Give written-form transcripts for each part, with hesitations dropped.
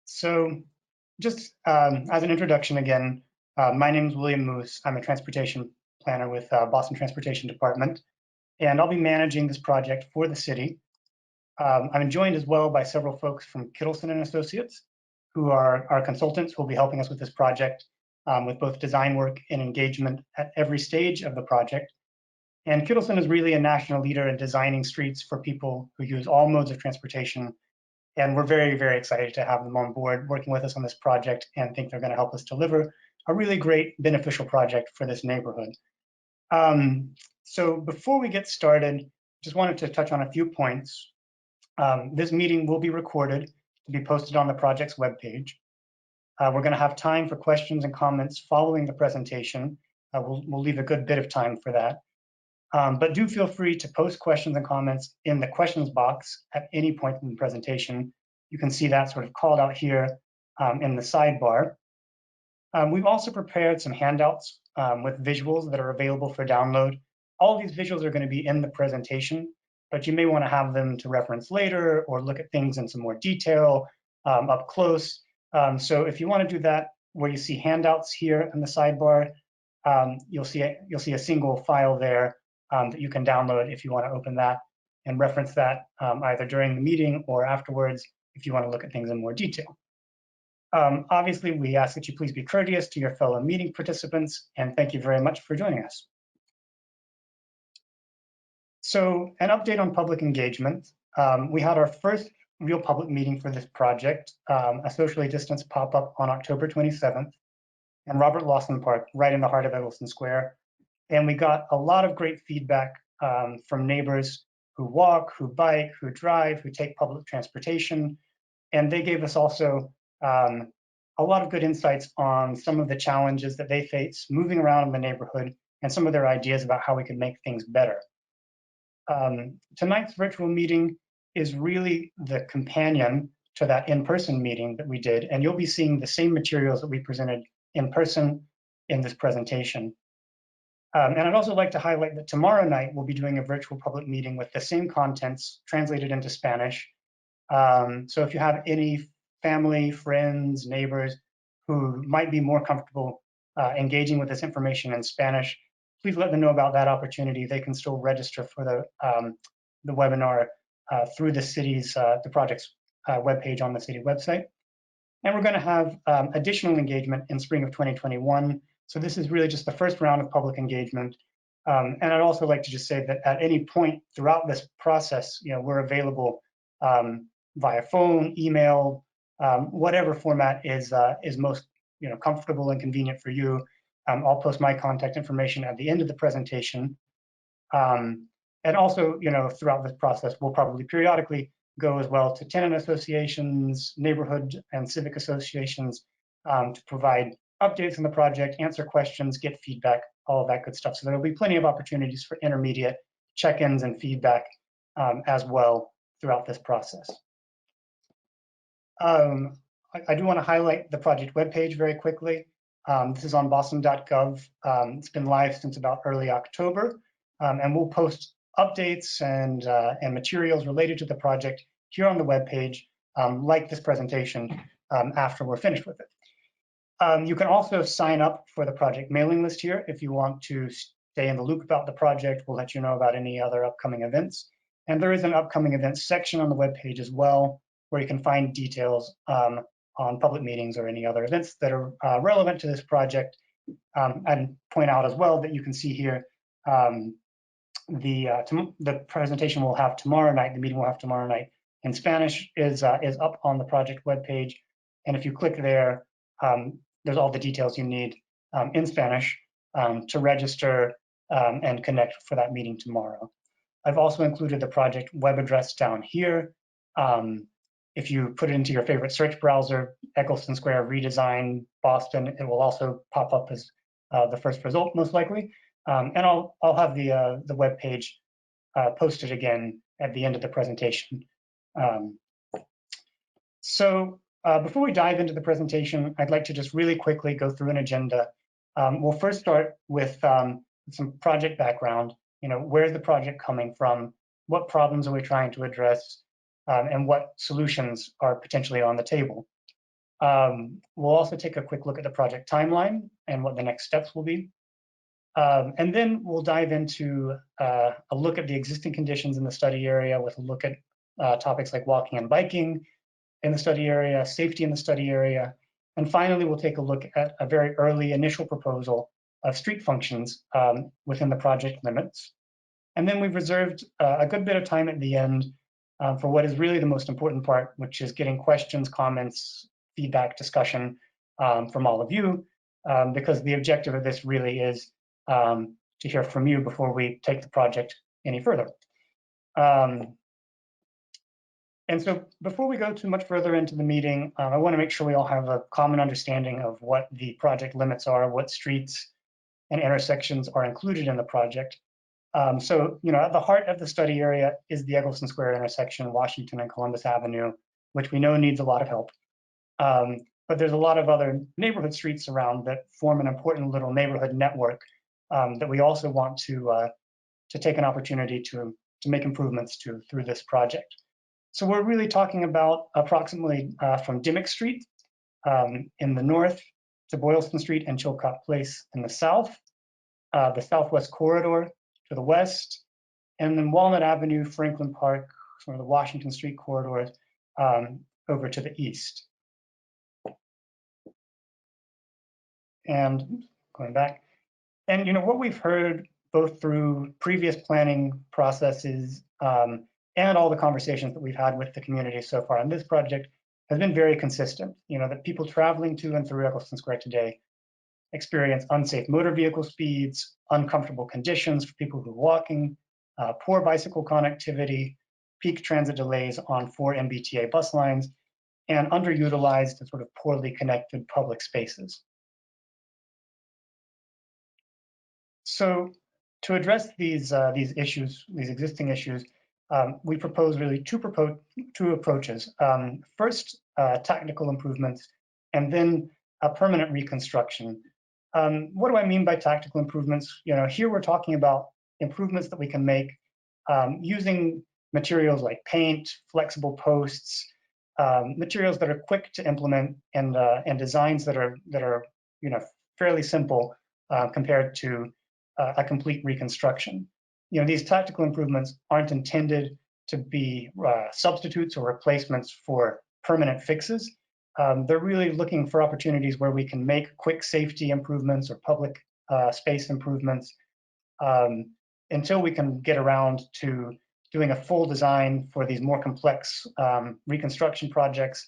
So just as an introduction again, my name is William Moose. I'm a transportation planner with Boston Transportation Department, and I'll be managing this project for the city. I'm joined as well by several folks from Kittleson and Associates, who are our consultants who will be helping us with this project with both design work and engagement at every stage of the project. And Kittleson is really a national leader in designing streets for people who use all modes of transportation, and we're very, very excited to have them on board working with us on this project and think they're going to help us deliver a really great beneficial project for this neighborhood. So before we get started, just wanted to touch on a few points. This meeting will be recorded to be posted on the project's webpage. We're going to have time for questions and comments following the presentation. We'll leave a good bit of time for that. But do feel free to post questions and comments in the questions box at any point in the presentation. You can see that sort of called out here in the sidebar. We've also prepared some handouts with visuals that are available for download. All these visuals are going to be in the presentation, but you may want to have them to reference later or look at things in some more detail up close. So if you want to do that, where you see handouts here in the sidebar, you'll see a single file there that you can download if you want to open that and reference that either during the meeting or afterwards if you want to look at things in more detail. Obviously, we ask that you please be courteous to your fellow meeting participants, and thank you very much for joining us. So an update on public engagement. We had our first real public meeting for this project, a socially distanced pop-up on October 27th in Robert Lawson Park, right in the heart of Egleston Square. And we got a lot of great feedback from neighbors who walk, who bike, who drive, who take public transportation. And they gave us also a lot of good insights on some of the challenges that they face moving around in the neighborhood and some of their ideas about how we can make things better. Tonight's virtual meeting is really the companion to that in-person meeting that we did, and you'll be seeing the same materials that we presented in person in this presentation. And I'd also like to highlight that tomorrow night we'll be doing a virtual public meeting with the same contents translated into Spanish. So if you have any family, friends, neighbors who might be more comfortable engaging with this information in Spanish, please let them know about that opportunity. They can still register for the webinar through the project's webpage on the city website. And we're going to have additional engagement in spring of 2021. So this is really just the first round of public engagement. And I'd also like to just say that at any point throughout this process, we're available via phone, email, whatever format is most comfortable and convenient for you. I'll post my contact information at the end of the presentation. And also, throughout this process, we'll probably periodically go as well to tenant associations, neighborhood and civic associations to provide updates on the project, answer questions, get feedback, all of that good stuff. So there'll be plenty of opportunities for intermediate check-ins and feedback as well throughout this process. I do want to highlight the project webpage very quickly. This is on boston.gov. It's been live since about early October, and we'll post updates and materials related to the project here on the webpage, like this presentation, after we're finished with it. You can also sign up for the project mailing list here if you want to stay in the loop about the project. We'll let you know about any other upcoming events. And there is an upcoming events section on the webpage as well, where you can find details on public meetings or any other events that are relevant to this project. And point out as well that you can see here the presentation we'll have tomorrow night, the meeting we'll have tomorrow night in Spanish is up on the project webpage. And if you click there, there's all the details you need in Spanish to register and connect for that meeting tomorrow. I've also included the project web address down here. If you put it into your favorite search browser, Egleston Square Redesign Boston, it will also pop up as the first result, most likely. And I'll have the web page posted again at the end of the presentation. Before we dive into the presentation, I'd like to just really quickly go through an agenda. We'll first start with some project background. Where's the project coming from? What problems are we trying to address? And what solutions are potentially on the table? We'll also take a quick look at the project timeline and what the next steps will be. And then we'll dive into a look at the existing conditions in the study area with a look at topics like walking and biking in the study area, safety in the study area. And finally, we'll take a look at a very early initial proposal of street functions within the project limits. And then we've reserved a good bit of time at the end for what is really the most important part, which is getting questions, comments, feedback, discussion from all of you, because the objective of this really is to hear from you before we take the project any further. And so before we go too much further into the meeting, I want to make sure we all have a common understanding of what the project limits are, what streets and intersections are included in the project. So, at the heart of the study area is the Egleston Square intersection, Washington and Columbus Avenue, which we know needs a lot of help. But there's a lot of other neighborhood streets around that form an important little neighborhood network that we also want to take an opportunity to make improvements to through this project. So we're really talking about approximately from Dimmick Street in the north to Boylston Street and Chilcott Place in the south, the Southwest Corridor to the west, and then Walnut Avenue, Franklin Park, sort of the Washington Street corridor over to the east. And going back, and what we've heard both through previous planning processes and all the conversations that we've had with the community so far on this project has been very consistent. That people traveling to and through Egleston Square today experience unsafe motor vehicle speeds, uncomfortable conditions for people who are walking, poor bicycle connectivity, peak transit delays on 4 MBTA bus lines, and underutilized and sort of poorly connected public spaces. So to address these issues, these existing issues, we propose really two approaches. First, technical improvements, and then a permanent reconstruction. What do I mean by tactical improvements? Here we're talking about improvements that we can make using materials like paint, flexible posts, materials that are quick to implement, and designs that are fairly simple compared to a complete reconstruction. These tactical improvements aren't intended to be substitutes or replacements for permanent fixes. They're really looking for opportunities where we can make quick safety improvements or public space improvements until we can get around to doing a full design for these more complex reconstruction projects,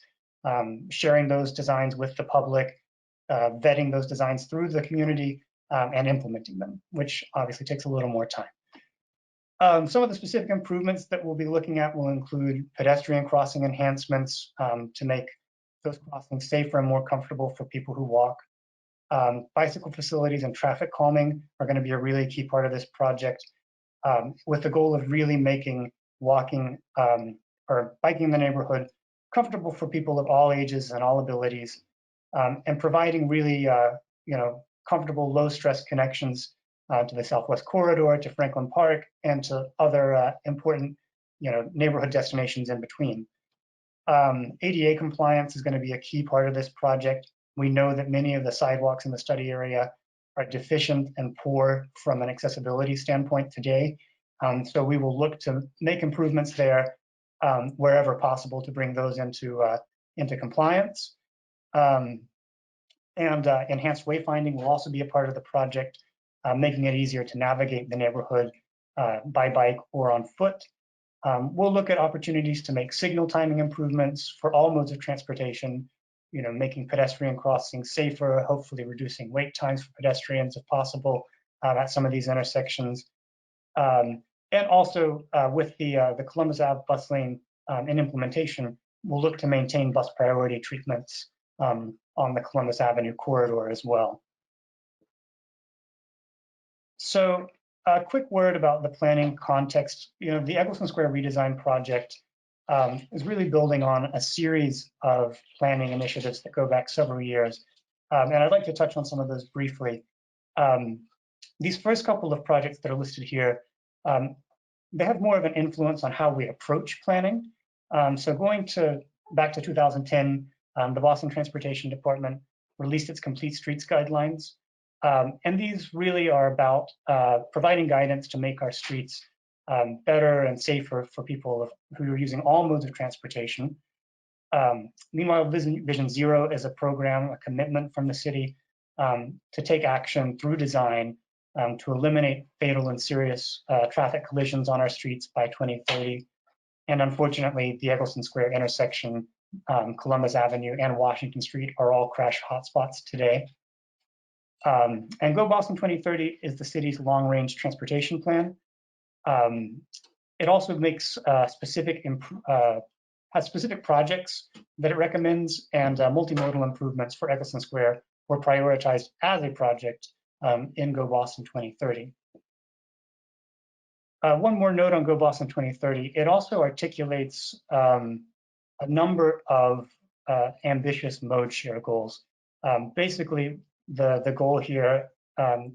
sharing those designs with the public, vetting those designs through the community, and implementing them, which obviously takes a little more time. Some of the specific improvements that we'll be looking at will include pedestrian crossing enhancements to make those crossings safer and more comfortable for people who walk. Bicycle facilities and traffic calming are going to be a really key part of this project, with the goal of really making walking or biking in the neighborhood comfortable for people of all ages and all abilities, and providing really comfortable low-stress connections to the Southwest Corridor, to Franklin Park, and to other important neighborhood destinations in between. ADA compliance is going to be a key part of this project. We know that many of the sidewalks in the study area are deficient and poor from an accessibility standpoint today. So we will look to make improvements there wherever possible to bring those into compliance. And enhanced wayfinding will also be a part of the project, making it easier to navigate the neighborhood by bike or on foot. We'll look at opportunities to make signal timing improvements for all modes of transportation, making pedestrian crossings safer, hopefully reducing wait times for pedestrians if possible at some of these intersections. And also with the Columbus Ave bus lane in implementation, we'll look to maintain bus priority treatments on the Columbus Avenue corridor as well. So a quick word about the planning context. The Egleston Square Redesign project is really building on a series of planning initiatives that go back several years. And I'd like to touch on some of those briefly. These first couple of projects that are listed here, they have more of an influence on how we approach planning. So going back to 2010, the Boston Transportation Department released its Complete Streets Guidelines. And these really are about providing guidance to make our streets better and safer for people who are using all modes of transportation. Meanwhile, Vision Zero is a program, a commitment from the city to take action through design to eliminate fatal and serious traffic collisions on our streets by 2030. And unfortunately, the Egleston Square intersection, Columbus Avenue, and Washington Street are all crash hotspots today. And Go Boston 2030 is the city's long-range transportation plan. It also makes has specific projects that it recommends, and multimodal improvements for Egleston Square were prioritized as a project in Go Boston 2030. One more note on Go Boston 2030, it also articulates a number of ambitious mode share goals. Basically, the goal here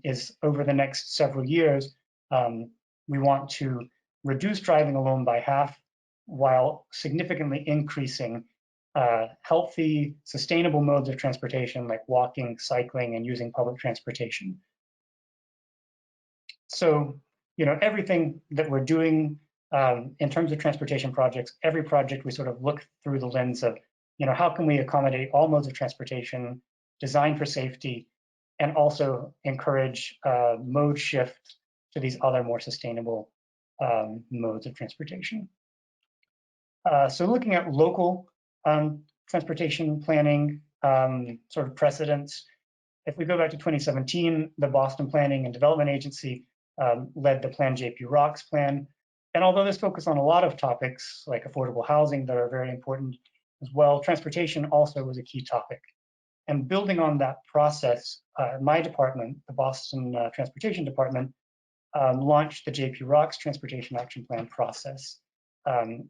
is over the next several years, we want to reduce driving alone by half while significantly increasing healthy, sustainable modes of transportation like walking, cycling, and using public transportation. So, everything that we're doing in terms of transportation projects, every project we sort of look through the lens of, how can we accommodate all modes of transportation, design for safety, and also encourage mode shift to these other more sustainable modes of transportation. So looking at local transportation planning sort of precedents, if we go back to 2017, the Boston Planning and Development Agency led the Plan JP Rocks plan. And although this focused on a lot of topics like affordable housing that are very important as well, transportation also was a key topic. And building on that process, my department, the Boston Transportation Department, launched the JP Rocks Transportation Action Plan process. And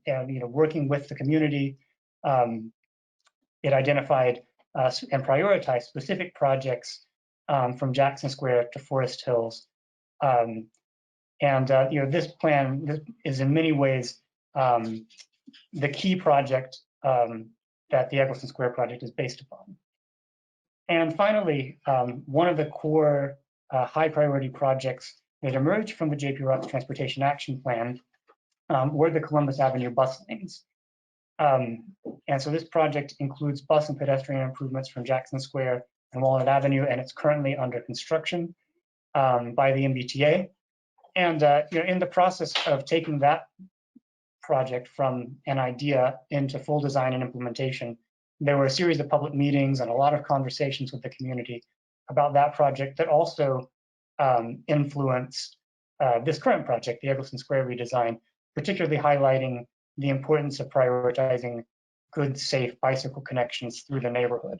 working with the community, it identified and prioritized specific projects from Jackson Square to Forest Hills. This plan is in many ways the key project that the Egleston Square project is based upon. And finally, one of the core high priority projects that emerged from the JP Rocks Transportation Action Plan were the Columbus Avenue bus lanes. And so this project includes bus and pedestrian improvements from Jackson Square and Walnut Avenue, and it's currently under construction by the MBTA. And in the process of taking that project from an idea into full design and implementation, there were a series of public meetings and a lot of conversations with the community about that project that also influenced this current project, the Egleston Square Redesign, particularly highlighting the importance of prioritizing good, safe bicycle connections through the neighborhood.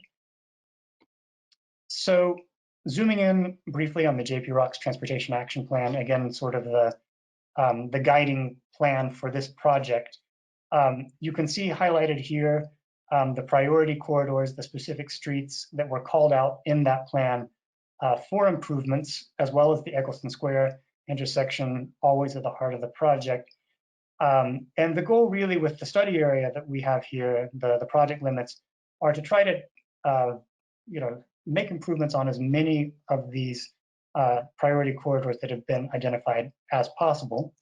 So zooming in briefly on the JP Rocks Transportation Action Plan, again, sort of the guiding plan for this project, you can see highlighted here the priority corridors, the specific streets that were called out in that plan for improvements, as well as the Egleston Square intersection, always at the heart of the project. And the goal really with the study area that we have here, the project limits, are to try to make improvements on as many of these priority corridors that have been identified as possible.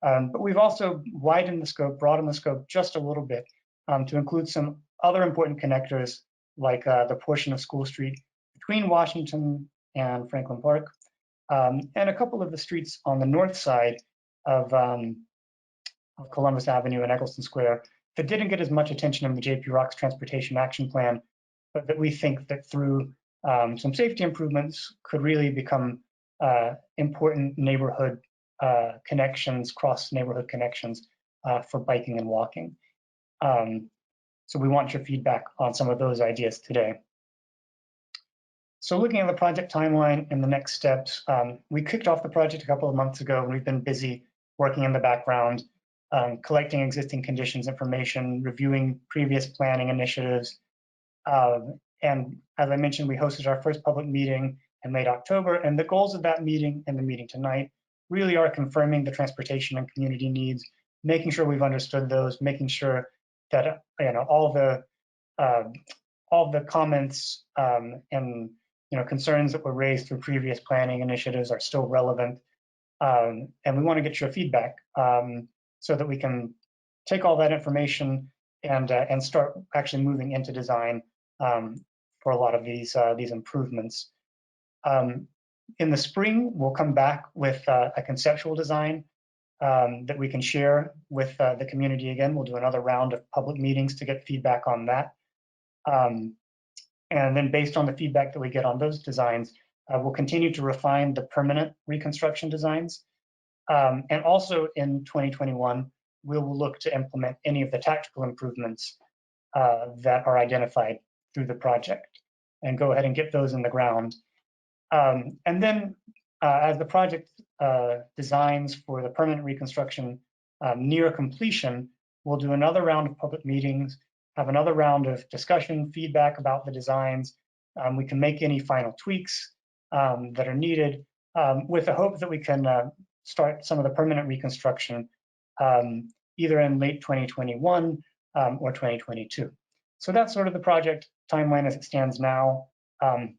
But we've also widened the scope, broadened the scope just a little bit to include some other important connectors, like the portion of School Street between Washington and Franklin Park, and a couple of the streets on the north side of Columbus Avenue and Egleston Square that didn't get as much attention in the JP Rocks Transportation Action Plan, but that we think that through some safety improvements could really become important neighborhood connections, cross-neighborhood connections for biking and walking. So we want your feedback on some of those ideas today. So looking at the project timeline and the next steps, we kicked off the project a couple of months ago, and we've been busy working in the background, collecting existing conditions information, reviewing previous planning initiatives. And as I mentioned, we hosted our first public meeting in late October, and the goals of that meeting and the meeting tonight really are confirming the transportation and community needs, making sure we've understood those, making sure that all the all the comments and concerns that were raised through previous planning initiatives are still relevant. And we want to get your feedback so that we can take all that information and start actually moving into design for a lot of these improvements. In the spring, we'll come back with a conceptual design that we can share with the community again. We'll do another round of public meetings to get feedback on that. And then based on the feedback that we get on those designs, we'll continue to refine the permanent reconstruction designs. And also in 2021, we will look to implement any of the tactical improvements that are identified through the project and go ahead and get those in the ground. And then as the project designs for the permanent reconstruction near completion, we'll do another round of public meetings, have another round of discussion, feedback about the designs. We can make any final tweaks that are needed with the hope that we can start some of the permanent reconstruction either in late 2021 or 2022. So that's sort of the project timeline as it stands now,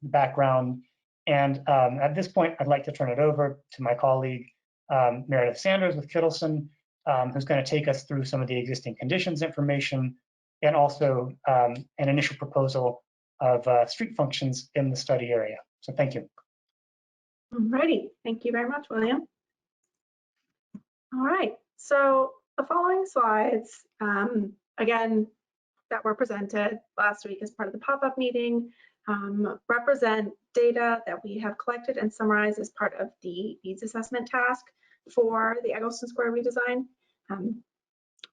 background. And at this point, I'd like to turn it over to my colleague, Meredith Sanders with Kittleson, who's going to take us through some of the existing conditions information and also an initial proposal of street functions in the study area. So thank you. All righty, thank you very much, William. All right, so the following slides, again, that were presented last week as part of the pop-up meeting, represent data that we have collected and summarized as part of the needs assessment task for the Egleston Square redesign.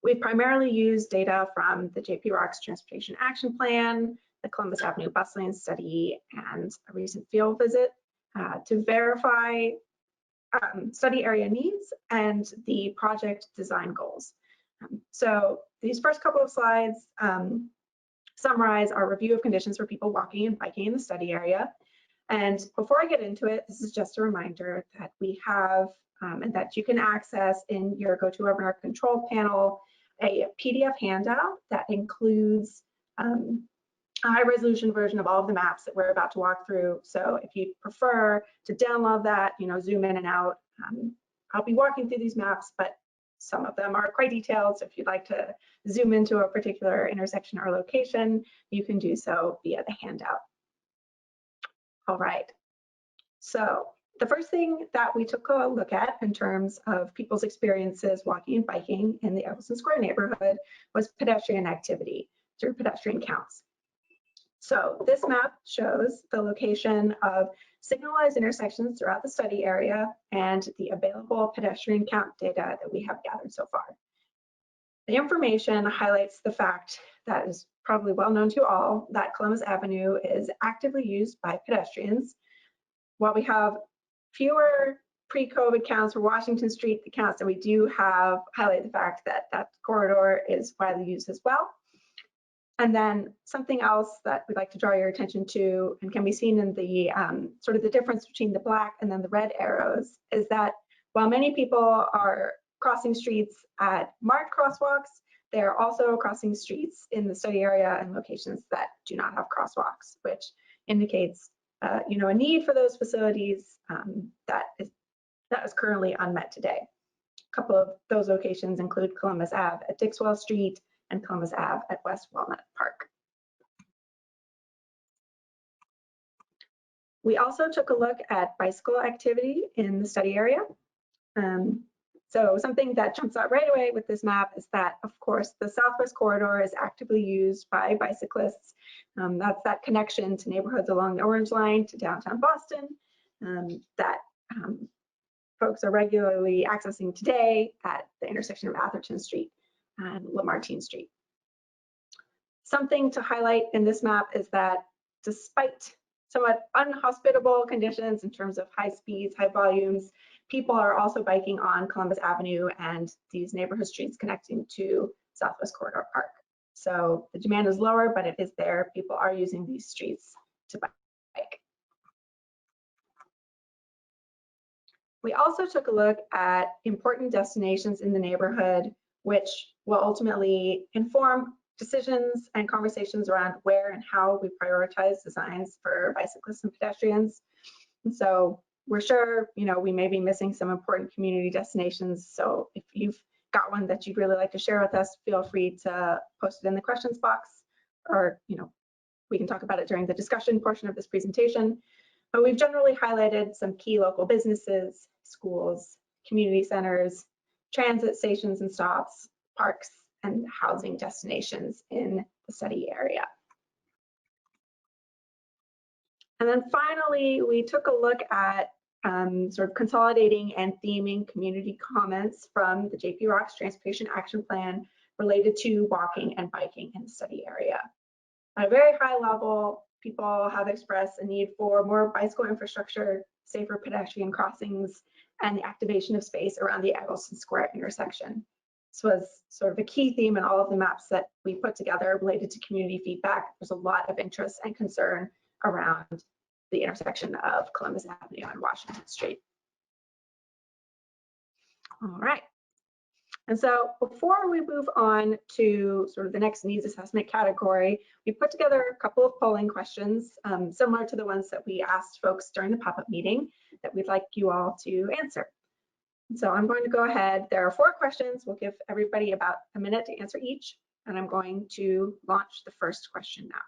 We've primarily used data from the JP Rocks Transportation Action Plan, the Columbus Avenue bus lane study, and a recent field visit to verify study area needs and the project design goals. So these first couple of slides summarize our review of conditions for people walking and biking in the study area. And before I get into it, this is just a reminder that we have and that you can access in your GoToWebinar control panel a PDF handout that includes a high resolution version of all of the maps that we're about to walk through. So if you prefer to download that, zoom in and out, I'll be walking through these maps, but some of them are quite detailed. So if you'd like to zoom into a particular intersection or location, you can do so via the handout. All right. So the first thing that we took a look at in terms of people's experiences walking and biking in the Egleston Square neighborhood was pedestrian activity through pedestrian counts. So this map shows the location of signalized intersections throughout the study area and the available pedestrian count data that we have gathered so far. The information highlights the fact that is probably well known to all that Columbus Avenue is actively used by pedestrians. While we have fewer pre-COVID counts for Washington Street, the counts that we do have highlight the fact that that corridor is widely used as well. And then something else that we'd like to draw your attention to and can be seen in the sort of the difference between the black and then the red arrows is that while many people are crossing streets at marked crosswalks, they are also crossing streets in the study area and locations that do not have crosswalks, which indicates a need for those facilities that is currently unmet today. A couple of those locations include Columbus Ave at Dixwell Street and Columbus Ave at West Walnut Park. We also took a look at bicycle activity in the study area. So something that jumps out right away with this map is that, of course, the Southwest Corridor is actively used by bicyclists. That's that connection to neighborhoods along the Orange Line to downtown Boston that folks are regularly accessing today at the intersection of Atherton Street and Lamartine Street. Something to highlight in this map is that despite somewhat unhospitable conditions in terms of high speeds, high volumes, people are also biking on Columbus Avenue and these neighborhood streets connecting to Southwest Corridor Park. So the demand is lower, but it is there. People are using these streets to bike. We also took a look at important destinations in the neighborhood, which will ultimately inform decisions and conversations around where and how we prioritize designs for bicyclists and pedestrians. And so we're sure, we may be missing some important community destinations. So if you've got one that you'd really like to share with us, feel free to post it in the questions box, or, we can talk about it during the discussion portion of this presentation. But we've generally highlighted some key local businesses, schools, community centers, transit stations and stops, parks, and housing destinations in the study area. And then finally, we took a look at sort of consolidating and theming community comments from the JP Rocks Transportation Action Plan related to walking and biking in the study area. At a very high level, people have expressed a need for more bicycle infrastructure, safer pedestrian crossings, and the activation of space around the Egleston Square intersection. This was sort of a key theme in all of the maps that we put together related to community feedback. There's a lot of interest and concern around the intersection of Columbus Avenue and Washington Street. All right. And so before we move on to sort of the next needs assessment category, we put together a couple of polling questions similar to the ones that we asked folks during the pop-up meeting that we'd like you all to answer. And so I'm going to go ahead. There are 4 questions. We'll give everybody about a minute to answer each. And I'm going to launch the first question now.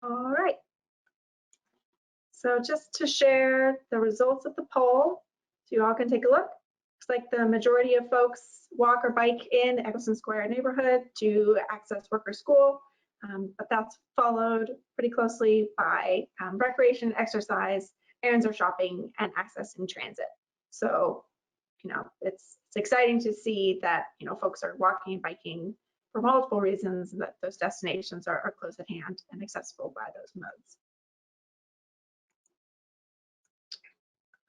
All right. So just to share the results of the poll, so you all can take a look. Looks like the majority of folks walk or bike in the Egleston Square neighborhood to access work or school, but that's followed pretty closely by recreation, exercise, errands or shopping, and access in transit. So, it's exciting to see that, folks are walking and biking for multiple reasons, and that those destinations are close at hand and accessible by those modes.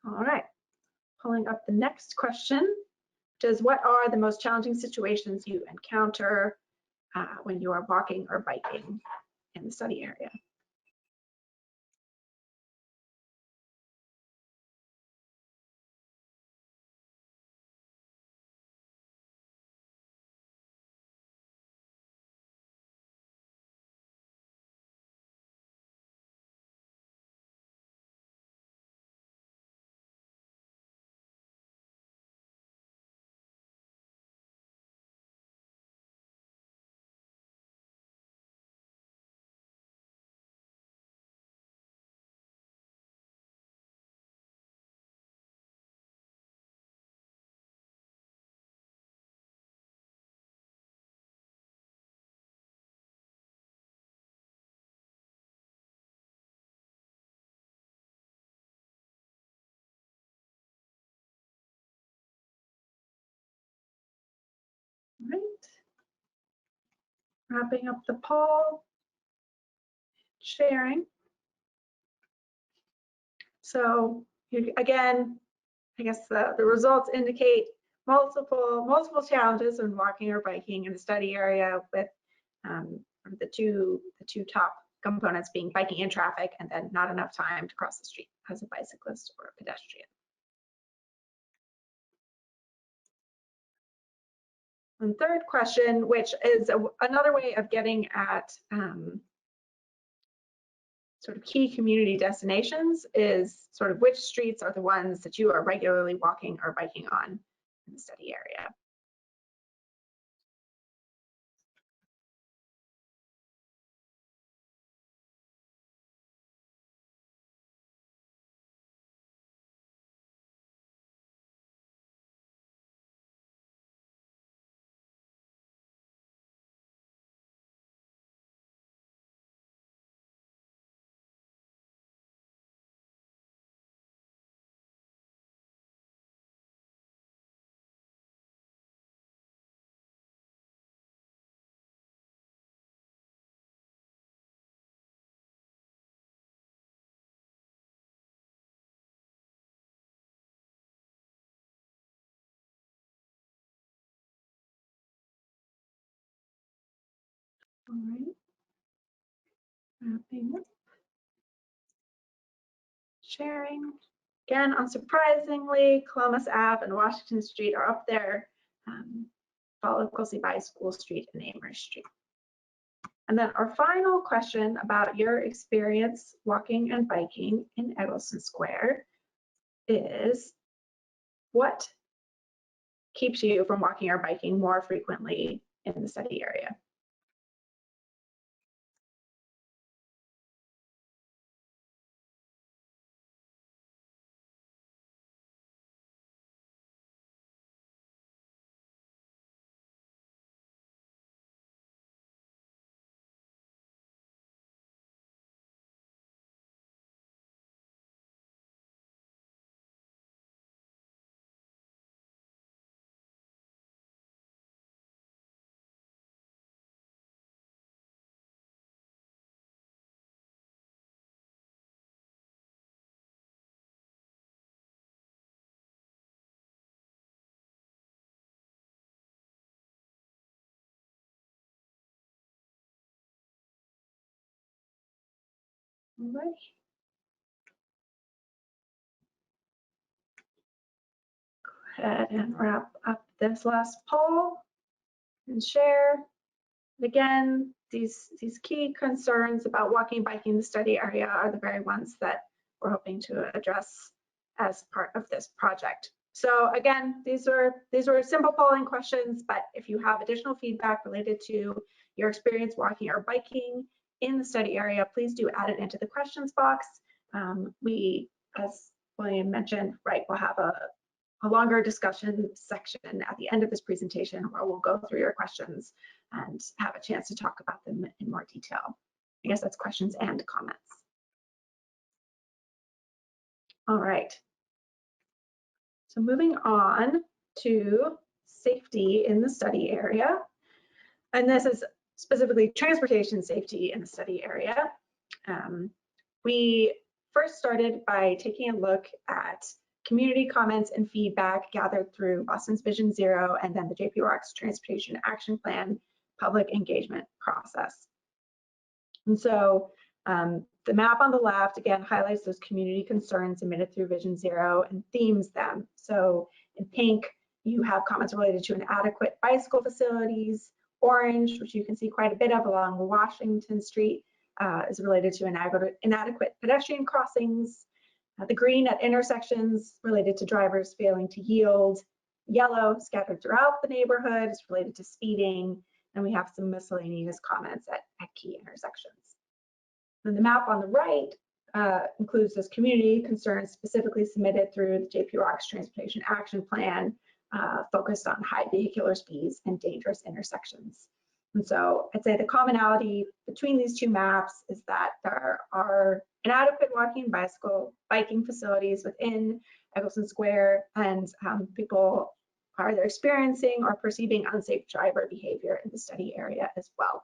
All right, pulling up the next question, which is what are the most challenging situations you encounter when you are walking or biking in the study area? All right, wrapping up the poll, sharing. So again, I guess the results indicate multiple challenges when walking or biking in the study area, with the two top components being biking in traffic and then not enough time to cross the street as a bicyclist or a pedestrian. And third question, which is another way of getting at sort of key community destinations is sort of which streets are the ones that you are regularly walking or biking on in the study area. All right. Wrapping up. Sharing. Again, unsurprisingly, Columbus Ave and Washington Street are up there, followed closely by School Street and Amherst Street. And then our final question about your experience walking and biking in Egleston Square is, what keeps you from walking or biking more frequently in the study area? All right. Go ahead and wrap up this last poll and share. Again, these key concerns about walking, biking the study area are the very ones that we're hoping to address as part of this project. So again, these were simple polling questions, but if you have additional feedback related to your experience walking or biking in the study area, please do add it into the questions box. We, as William mentioned, right, we'll have a longer discussion section at the end of this presentation where we'll go through your questions and have a chance to talk about them in more detail. I guess that's questions and comments. All right. So moving on to safety in the study area. And this is specifically transportation safety in the study area. We first started by taking a look at community comments and feedback gathered through Boston's Vision Zero and then the JP Rocks Transportation Action Plan public engagement process. And so the map on the left, again, highlights those community concerns submitted through Vision Zero and themes them. So in pink, you have comments related to inadequate bicycle facilities. Orange, which you can see quite a bit of along Washington Street, is related to inadequate pedestrian crossings. The green at intersections related to drivers failing to yield. Yellow, scattered throughout the neighborhood, is related to speeding. And we have some miscellaneous comments at key intersections. And the map on the right includes those community concerns specifically submitted through the JP Rocks Transportation Action Plan, focused on high vehicular speeds and dangerous intersections. And so I'd say the commonality between these two maps is that there are inadequate walking and biking facilities within Egleston Square, and people are either experiencing or perceiving unsafe driver behavior in the study area as well.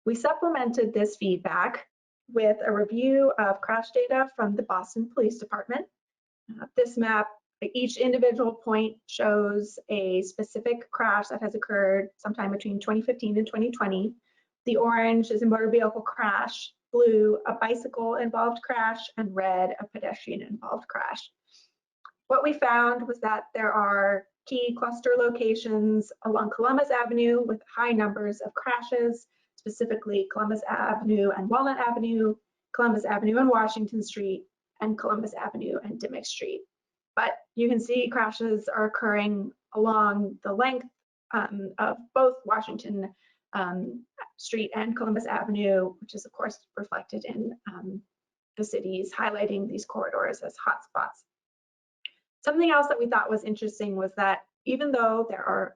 We supplemented this feedback with a review of crash data from the Boston Police Department. This map, each individual point shows a specific crash that has occurred sometime between 2015 and 2020. The orange is a motor vehicle crash, blue, a bicycle involved crash, and red, a pedestrian involved crash. What we found was that there are key cluster locations along Columbus Avenue with high numbers of crashes, specifically Columbus Avenue and Walnut Avenue, Columbus Avenue and Washington Street, and Columbus Avenue and Dimmick Street. But you can see crashes are occurring along the length of both Washington Street and Columbus Avenue, which is of course reflected in the cities, highlighting these corridors as hotspots. Something else that we thought was interesting was that even though there are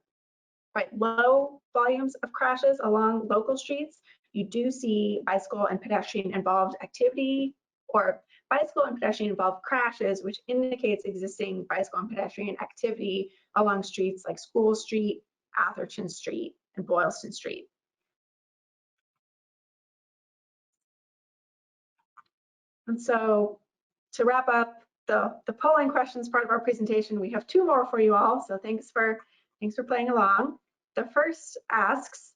quite low volumes of crashes along local streets, you do see bicycle and pedestrian involved activity, or bicycle and pedestrian involved crashes, which indicates existing bicycle and pedestrian activity along streets like School Street, Atherton Street, and Boylston Street. And so to wrap up the polling questions part of our presentation, we have two more for you all. So thanks for playing along. The first asks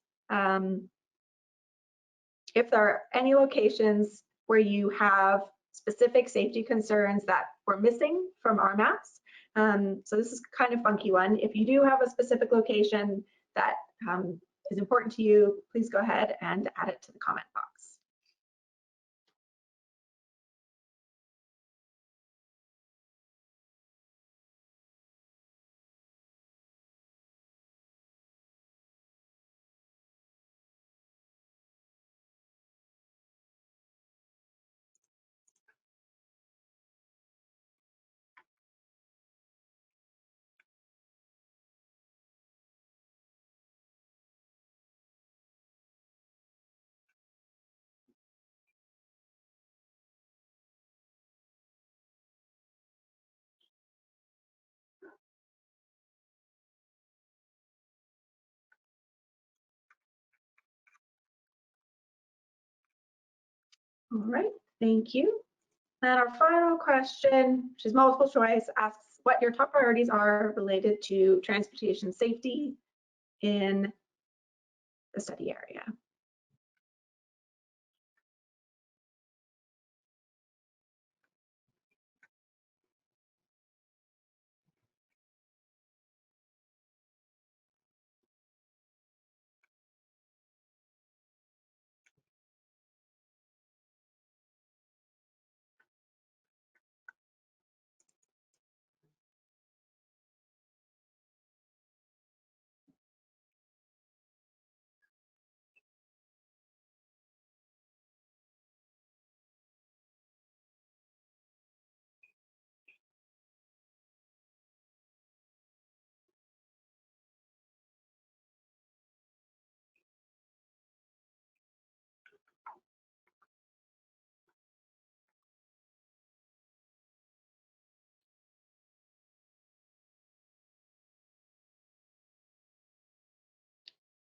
if there are any locations where you have specific safety concerns that were missing from our maps. So this is kind of funky one. If you do have a specific location that is important to you, please go ahead and add it to the comment box. All right, thank you. And our final question, which is multiple choice, asks what your top priorities are related to transportation safety in the study area.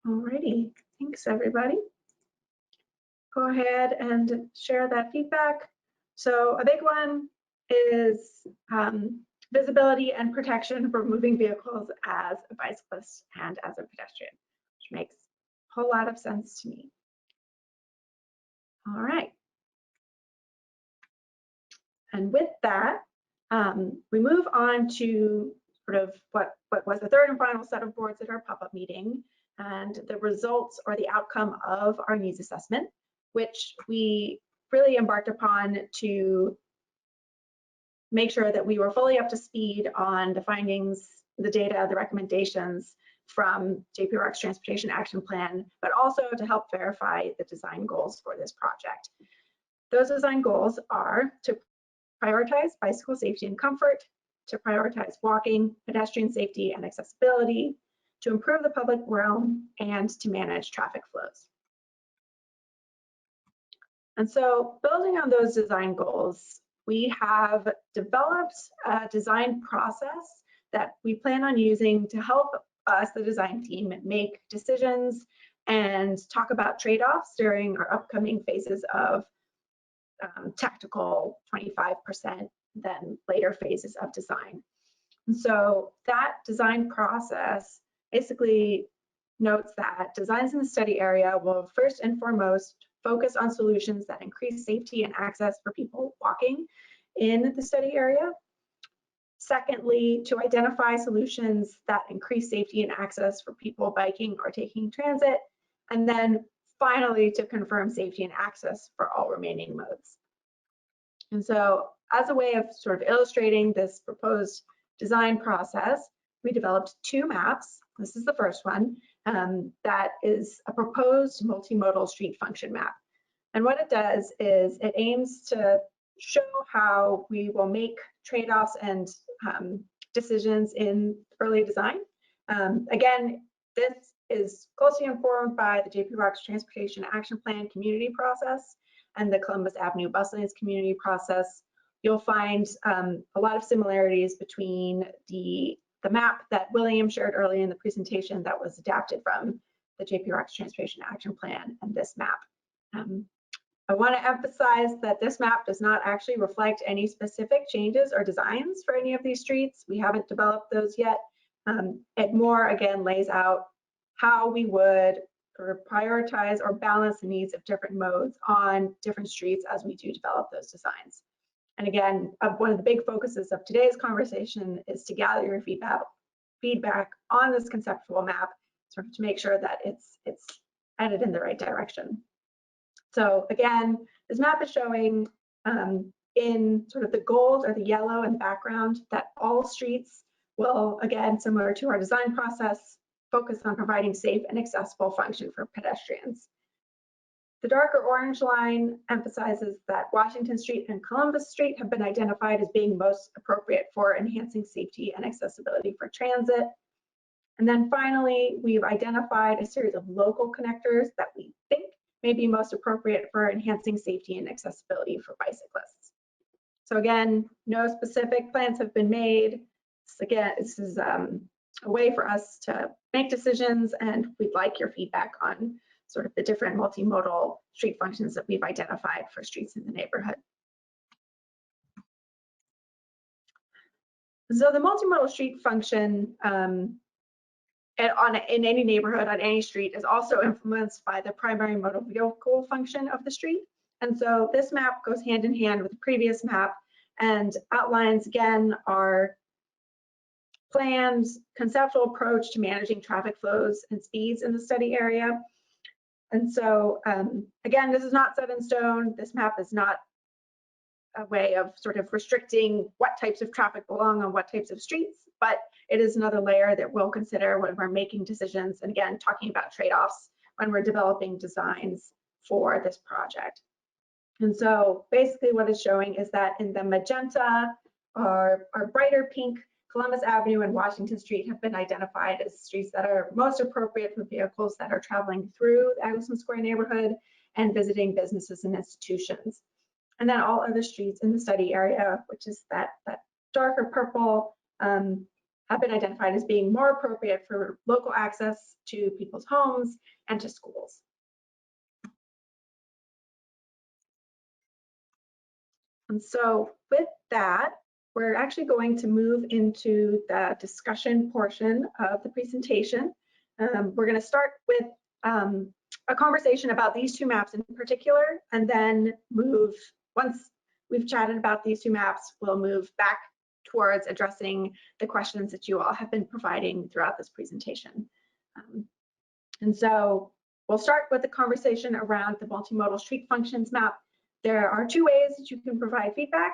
Alrighty, thanks everybody. Go ahead and share that feedback. So a big one is visibility and protection for moving vehicles as a bicyclist and as a pedestrian, which makes a whole lot of sense to me. All right. And with that, we move on to sort of what was the third and final set of boards at our pop-up meeting, and the results or the outcome of our needs assessment, which we really embarked upon to make sure that we were fully up to speed on the findings, the data, the recommendations from JPROC's Transportation Action Plan, but also to help verify the design goals for this project. Those design goals are to prioritize bicycle safety and comfort, to prioritize walking, pedestrian safety and accessibility, to improve the public realm, and to manage traffic flows. And so building on those design goals, we have developed a design process that we plan on using to help us, the design team, make decisions and talk about trade-offs during our upcoming phases of tactical 25%, then later phases of design. And so that design process basically notes that designs in the study area will first and foremost focus on solutions that increase safety and access for people walking in the study area. Secondly, to identify solutions that increase safety and access for people biking or taking transit. And then finally to confirm safety and access for all remaining modes. And so as a way of sort of illustrating this proposed design process, we developed 2 maps. This is the first one, that is a proposed multimodal street function map. And what it does is it aims to show how we will make trade-offs and decisions in early design. Again, this is closely informed by the JP Rocks Transportation Action Plan community process and the Columbus Avenue bus lanes community process. You'll find a lot of similarities between the map that William shared earlier in the presentation that was adapted from the JP Rocks Transportation Action Plan and this map. I want to emphasize that this map does not actually reflect any specific changes or designs for any of these streets. We haven't developed those yet. It more, again, lays out how we would sort of prioritize or balance the needs of different modes on different streets as we do develop those designs. And again, one of the big focuses of today's conversation is to gather your feedback on this conceptual map, sort of to make sure that it's headed in the right direction. So again, this map is showing in sort of the gold or the yellow in the background that all streets will, again, similar to our design process, focus on providing safe and accessible function for pedestrians. The darker orange line emphasizes that Washington Street and Columbus Street have been identified as being most appropriate for enhancing safety and accessibility for transit. And then finally, we've identified a series of local connectors that we think may be most appropriate for enhancing safety and accessibility for bicyclists. So again, no specific plans have been made. This is a way for us to make decisions, and we'd like your feedback on sort of the different multimodal street functions that we've identified for streets in the neighborhood. So the multimodal street function in any neighborhood on any street is also influenced by the primary motor vehicle function of the street. And so this map goes hand in hand with the previous map and outlines again our planned conceptual approach to managing traffic flows and speeds in the study area. And so again, this is not set in stone. This map is not a way of sort of restricting what types of traffic belong on what types of streets, but it is another layer that we'll consider when we're making decisions, and again, talking about trade-offs when we're developing designs for this project. And so basically what it's showing is that in the magenta or brighter pink, Columbus Avenue and Washington Street have been identified as streets that are most appropriate for vehicles that are traveling through the Egleston Square neighborhood and visiting businesses and institutions. And then all other streets in the study area, which is that darker purple, have been identified as being more appropriate for local access to people's homes and to schools. And so with that, we're actually going to move into the discussion portion of the presentation. We're going to start with a conversation about these 2 maps in particular, and then once we've chatted about these 2 maps, we'll move back towards addressing the questions that you all have been providing throughout this presentation. And so we'll start with the conversation around the multimodal street functions map. There are 2 ways that you can provide feedback.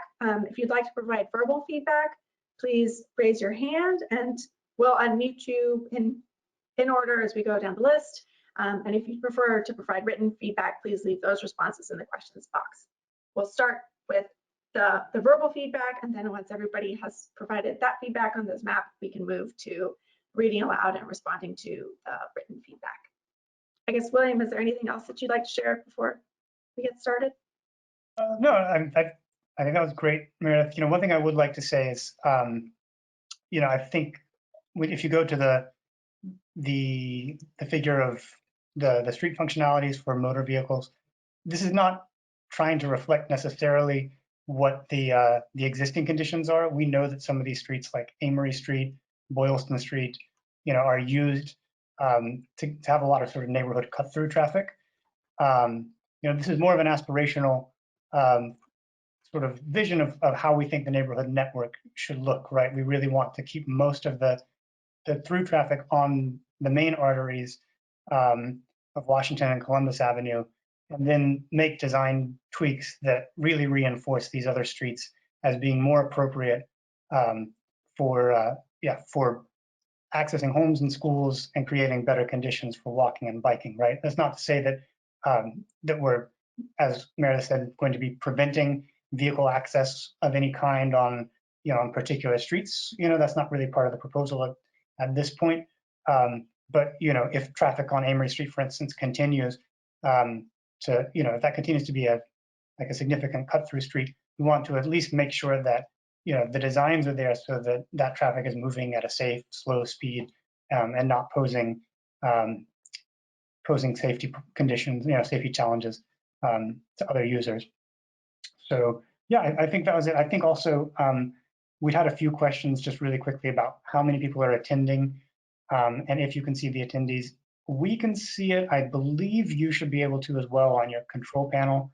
If you'd like to provide verbal feedback, please raise your hand and we'll unmute you in order as we go down the list. And if you prefer to provide written feedback, please leave those responses in the questions box. We'll start with the verbal feedback, and then once everybody has provided that feedback on this map, we can move to reading aloud and responding to written feedback. I guess, William, is there anything else that you'd like to share before we get started? No, I think that was great, Meredith. One thing I would like to say is, I think if you go to the figure of the street functionalities for motor vehicles, this is not trying to reflect necessarily what the existing conditions are. We know that some of these streets, like Amory Street, Boylston Street, are used to have a lot of sort of neighborhood cut-through traffic. This is more of an aspirational sort of vision of how we think the neighborhood network should look, right? We really want to keep most of the through traffic on the main arteries, of Washington and Columbus Avenue, and then make design tweaks that really reinforce these other streets as being more appropriate for accessing homes and schools and creating better conditions for walking and biking. Right. That's not to say that that we're, as Meredith said, going to be preventing vehicle access of any kind on on particular streets. That's not really part of the proposal at this point. But if traffic on Amory Street, for instance, continues if that continues to be a significant cut-through street, we want to at least make sure that the designs are there so that that traffic is moving at a safe, slow speed and not posing safety conditions, safety challenges to other users. So yeah, I think that was it. I think also we had a few questions just really quickly about how many people are attending and if you can see the attendees. We can see it. I believe you should be able to as well on your control panel.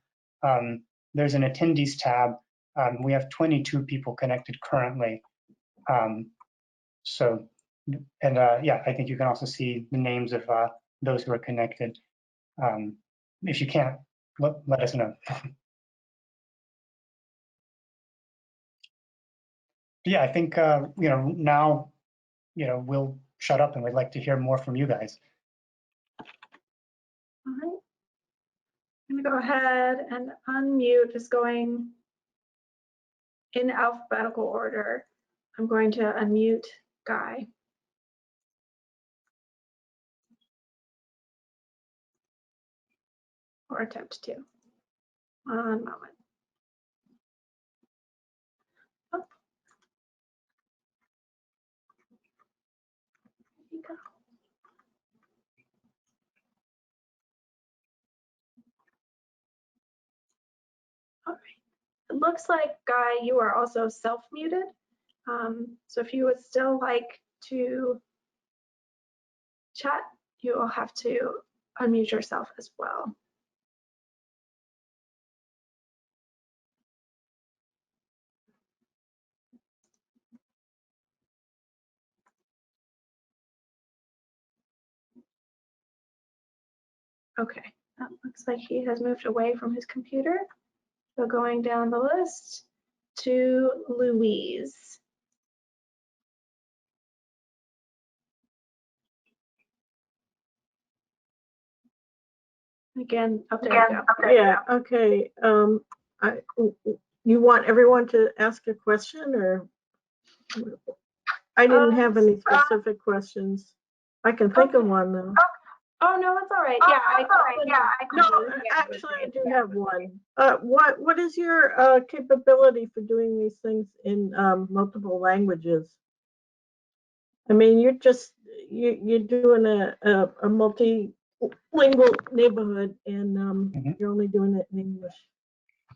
There's an attendees tab. We have 22 people connected currently. Yeah, I think you can also see the names of those who are connected. If you can't, let us know. Yeah, I think now we'll shut up and we'd like to hear more from you guys. All right. I'm gonna go ahead and unmute, just going in alphabetical order. I'm going to unmute Guy. Or attempt to. One moment. Oh. There you go. All right. It looks like, Guy, you are also self-muted. So if you would still like to chat, you will have to unmute yourself as well. Okay, that looks like he has moved away from his computer. So going down the list to Louise. Again, up there you go. Yeah, okay. You want everyone to ask a question, or? I didn't have any specific questions. I can think of one though. Oh no, it's all right. Actually, I do have one. What is your capability for doing these things in multiple languages? I mean, you're doing a multilingual neighborhood, and you're only doing it in English.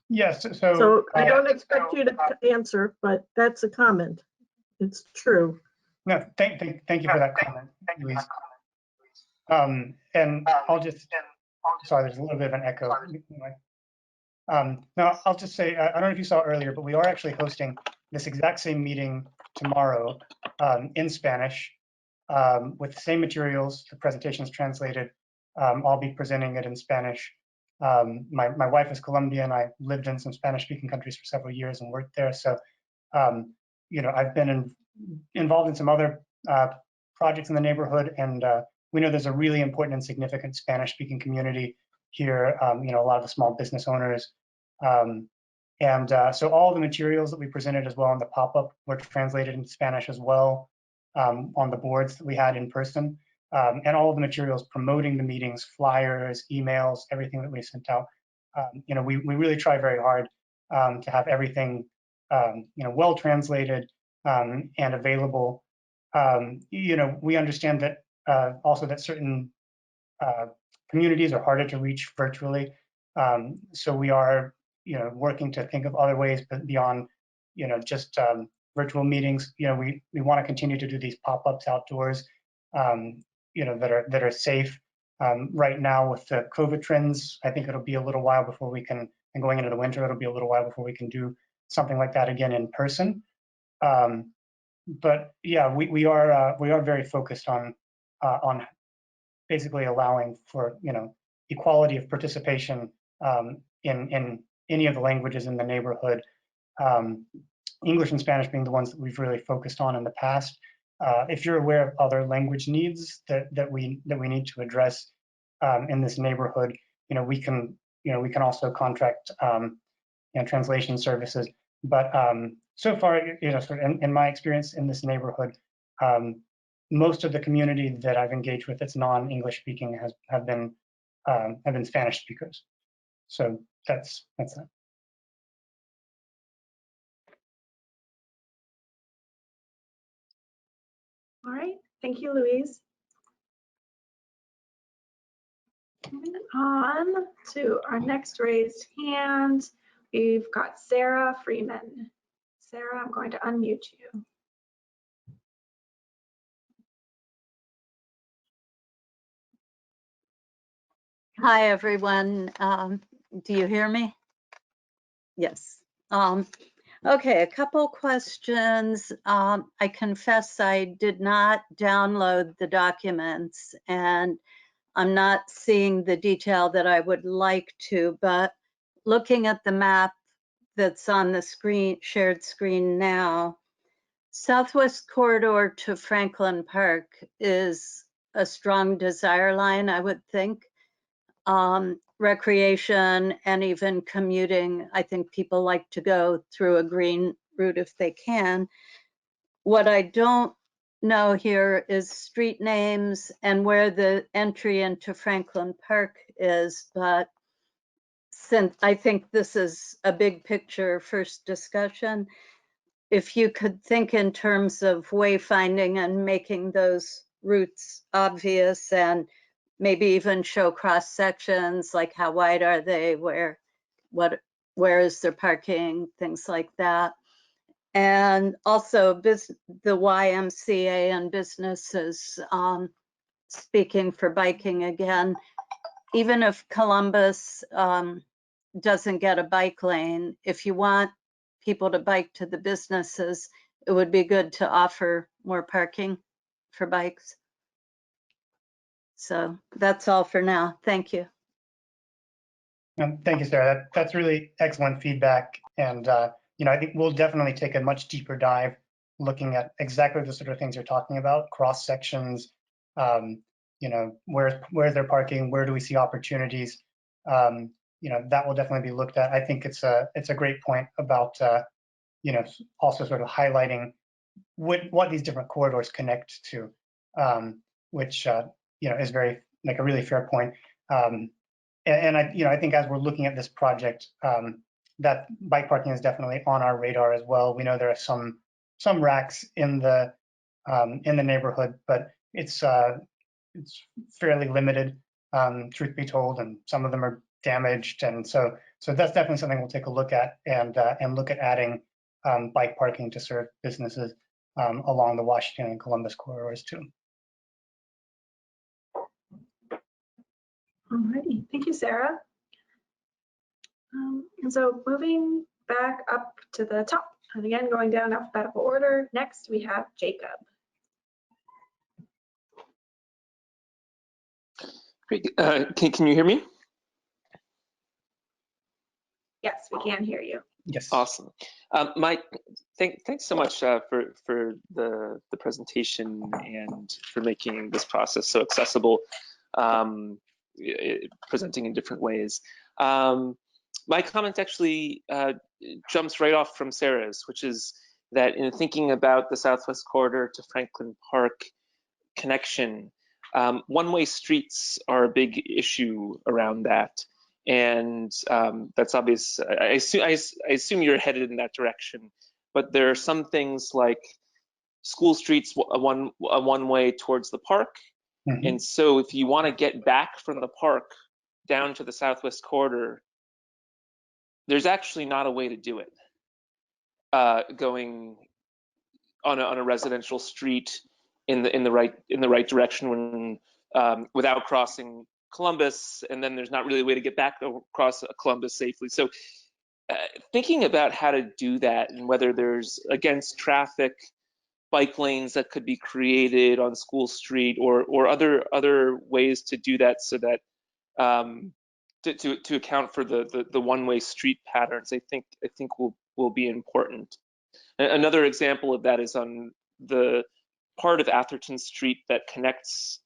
Yes. So I don't expect you to answer, but that's a comment. It's true. No, thank you for that comment, Louise. And I'll just, sorry, there's a little bit of an echo. No, I'll just say, I don't know if you saw earlier, but we are actually hosting this exact same meeting tomorrow in Spanish with the same materials. The presentation is translated. I'll be presenting it in Spanish. My wife is Colombian. I lived in some Spanish-speaking countries for several years and worked there. So, I've been involved in some other projects in the neighborhood, and we know there's a really important and significant Spanish-speaking community here. A lot of the small business owners, so all the materials that we presented as well in the pop-up were translated into Spanish as well on the boards that we had in person, and all of the materials promoting the meetings, flyers, emails, everything that we sent out. We really try very hard to have everything well translated and available. We understand that also that certain communities are harder to reach virtually. So we are, working to think of other ways, but beyond, just virtual meetings. We want to continue to do these pop-ups outdoors, that are safe. Right now with the COVID trends, I think it'll be a little while before we can, and going into the winter, it'll be a little while before we can do something like that again in person. But yeah, we are very focused on basically allowing for, equality of participation in any of the languages in the neighborhood. English and Spanish being the ones that we've really focused on in the past. If you're aware of other language needs that we need to address in this neighborhood, we can also contract translation services. But so far, sort of in my experience in this neighborhood, most of the community that I've engaged with that's non-English speaking have been Spanish speakers. So that's that. All right, thank you, Louise. Moving on to our next raised hand, we've got Sarah Freeman. Sarah, I'm going to unmute you. Hi, everyone. Do you hear me? Yes. Okay, a couple questions. I confess I did not download the documents and I'm not seeing the detail that I would like to, but looking at the map that's on the screen, shared screen now, Southwest Corridor to Franklin Park is a strong desire line, I would think. Recreation and even commuting, I think people like to go through a green route if they can. What I don't know here is street names and where the entry into Franklin Park is, but since I think this is a big picture first discussion, if you could think in terms of wayfinding and making those routes obvious and maybe even show cross sections, like how wide are they, where is their parking, things like that. And also the YMCA and businesses, speaking for biking again, even if Columbus doesn't get a bike lane, if you want people to bike to the businesses, it would be good to offer more parking for bikes. So that's all for now. Thank you. Thank you, Sarah. That's really excellent feedback. And, I think we'll definitely take a much deeper dive looking at exactly the sort of things you're talking about, cross sections, where's their parking, where do we see opportunities? That will definitely be looked at. I think it's a great point about, also sort of highlighting what these different corridors connect to, which, is very, like, a really fair point. And I think as we're looking at this project, that bike parking is definitely on our radar as well. We know there are some racks in the neighborhood, but it's fairly limited, truth be told, and some of them are damaged, and so that's definitely something we'll take a look at and look at adding bike parking to serve businesses along the Washington and Columbus corridors too. Alrighty, thank you, Sarah. And so moving back up to the top, and again, going down alphabetical order, next we have Jacob. Great. Can you hear me? Yes, we can hear you. Yes. Awesome. Mike, thanks so much for the presentation and for making this process so accessible, presenting in different ways. My comment actually jumps right off from Sarah's, which is that in thinking about the Southwest Corridor to Franklin Park connection, one-way streets are a big issue around that. And that's obvious. I assume you're headed in that direction, but there are some things like school streets, a one way towards the park. Mm-hmm. And so if you want to get back from the park down to the Southwest Corridor, there's actually not a way to do it. Going on a residential street in the right direction when without crossing Columbus, and then there's not really a way to get back across Columbus safely. So thinking about how to do that and whether there's against traffic bike lanes that could be created on School Street, or other ways to do that, so that to account for the one-way street patterns, I think will be important. Another example of that is on the part of Atherton Street that connects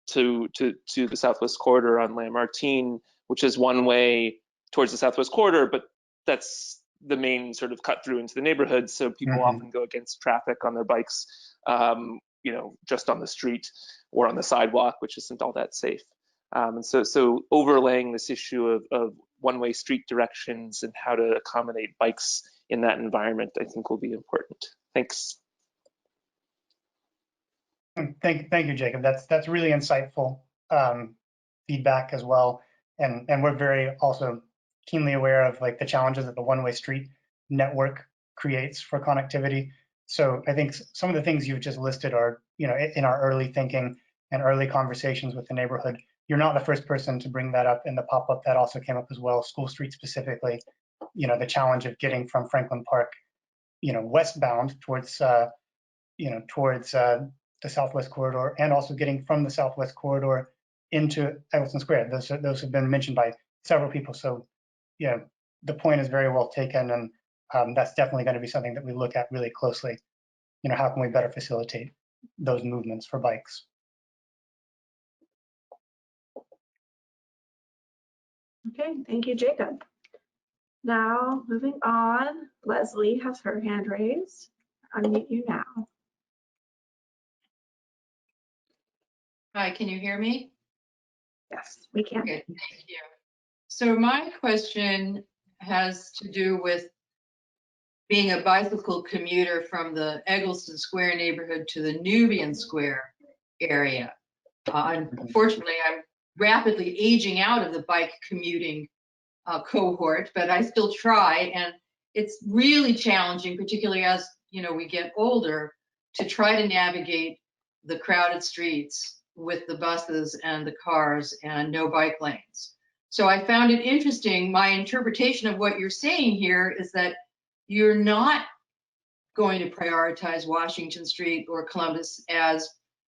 to the Southwest Corridor on Lamartine, which is one way towards the Southwest Corridor, but that's the main sort of cut through into the neighborhood. So people often go against traffic on their bikes, just on the street or on the sidewalk, which isn't all that safe. And so overlaying this issue of one-way street directions and how to accommodate bikes in that environment, I think will be important. Thanks. Thank you, Jacob. That's really insightful feedback as well. And we're very also keenly aware of like the challenges that the one-way street network creates for connectivity. So I think some of the things you've just listed are, in our early thinking and early conversations with the neighborhood. You're not the first person to bring that up in the pop-up. That also came up as well, School Street specifically. The challenge of getting from Franklin Park, westbound towards the Southwest Corridor, and also getting from the Southwest Corridor into Egleston Square. Those have been mentioned by several people. So, the point is very well taken, and that's definitely going to be something that we look at really closely. How can we better facilitate those movements for bikes? Okay, thank you, Jacob. Now, moving on, Leslie has her hand raised. Unmute you now. Hi, can you hear me? Yes, we can. Okay, thank you. So my question has to do with being a bicycle commuter from the Egleston Square neighborhood to the Nubian Square area. Unfortunately, I'm rapidly aging out of the bike commuting cohort, but I still try, and it's really challenging, particularly as we get older, to try to navigate the crowded streets with the buses and the cars and no bike lanes. So I found it interesting. My interpretation of what you're saying here is that you're not going to prioritize Washington Street or Columbus as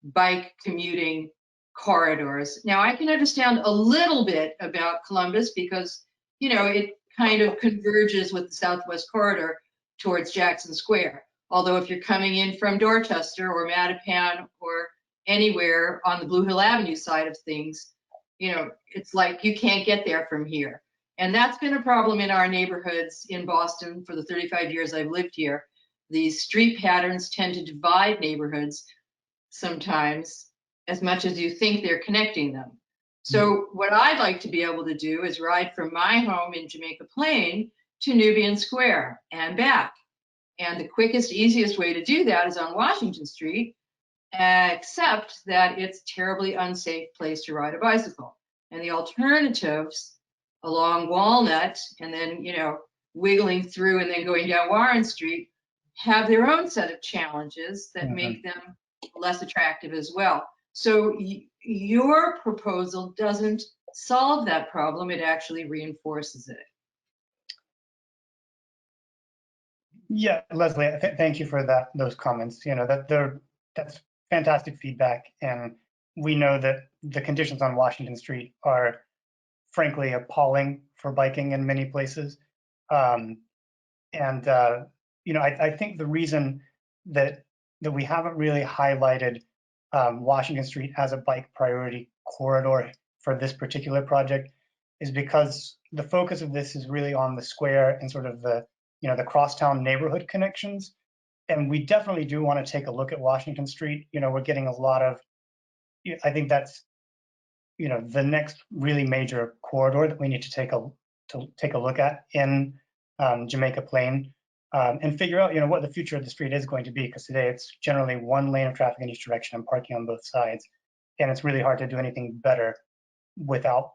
bike commuting corridors. Now, I can understand a little bit about Columbus because, it kind of converges with the Southwest Corridor towards Jackson Square. Although if you're coming in from Dorchester or Mattapan or anywhere on the Blue Hill Avenue side of things, it's like you can't get there from here. And that's been a problem in our neighborhoods in Boston for the 35 years I've lived here. These street patterns tend to divide neighborhoods sometimes as much as you think they're connecting them. So what I'd like to be able to do is ride from my home in Jamaica Plain to Nubian Square and back. And the quickest, easiest way to do that is on Washington Street, except that it's a terribly unsafe place to ride a bicycle. And the alternatives along Walnut and then, wiggling through and then going down Warren Street have their own set of challenges that make them less attractive as well. So your proposal doesn't solve that problem, it actually reinforces it. Yeah, Leslie, thank you for those comments. That's fantastic feedback, and we know that the conditions on Washington Street are frankly appalling for biking in many places. I think the reason that we haven't really highlighted Washington Street as a bike priority corridor for this particular project is because the focus of this is really on the square and sort of the crosstown neighborhood connections. And we definitely do want to take a look at Washington Street. We're getting a lot of, I think that's, the next really major corridor that we need to take a look at in Jamaica Plain and figure out, what the future of the street is going to be. Because today it's generally one lane of traffic in each direction and parking on both sides. And it's really hard to do anything better without,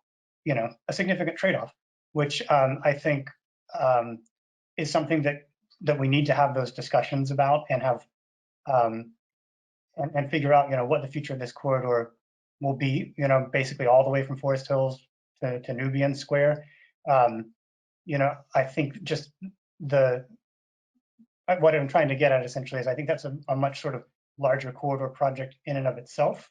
a significant trade-off, which I think is something that we need to have those discussions about and have and figure out, what the future of this corridor will be, basically all the way from Forest Hills to Nubian Square. I think just the what I'm trying to get at essentially is I think that's a much sort of larger corridor project in and of itself.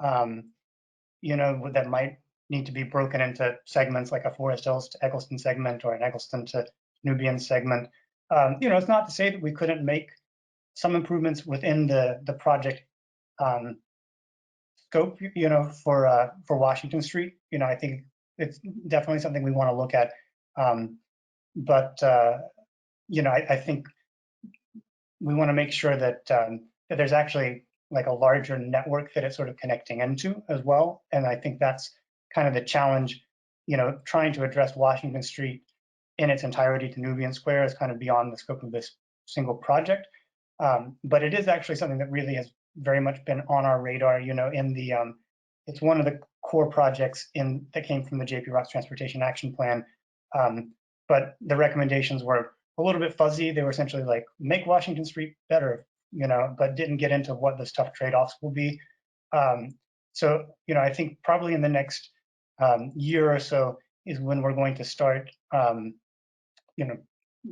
You know, that might need to be broken into segments like a Forest Hills to Egleston segment or an Egleston to Nubian segment. You know, it's not to say that we couldn't make some improvements within the project scope, you know, for Washington Street. You know, I think it's definitely something we want to look at. But you know, I think we want to make sure that that there's actually like a larger network that it's sort of connecting into as well. And I think that's kind of the challenge, you know, trying to address Washington Street in its entirety to Nubian Square is kind of beyond the scope of this single project. But it is actually something that really has very much been on our radar, you know, in the, it's one of the core projects that came from the JP Ross Transportation Action Plan. But the recommendations were a little bit fuzzy. They were essentially like, make Washington Street better, you know, but didn't get into what those tough trade-offs will be. So, you know, I think probably in the next year or so is when we're going to start, you know,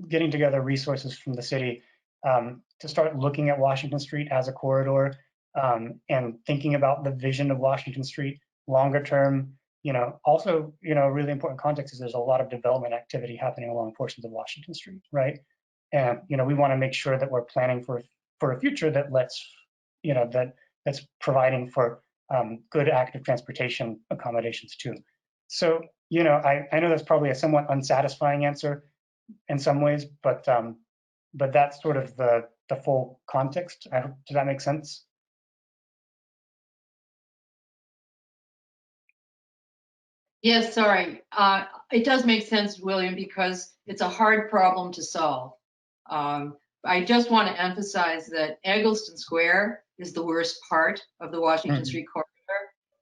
getting together resources from the city to start looking at Washington Street as a corridor and thinking about the vision of Washington Street longer term. You know, also, you know, a really important context is there's a lot of development activity happening along portions of Washington Street, right? And, you know, we want to make sure that we're planning for a future that lets, you know, that's providing for good active transportation accommodations too. So, you know, I know that's probably a somewhat unsatisfying answer in some ways, but that's sort of the full context. Does that make sense? Yes, sorry. It does make sense, William, because it's a hard problem to solve. I just want to emphasize that Egleston Square is the worst part of the Washington Street corridor,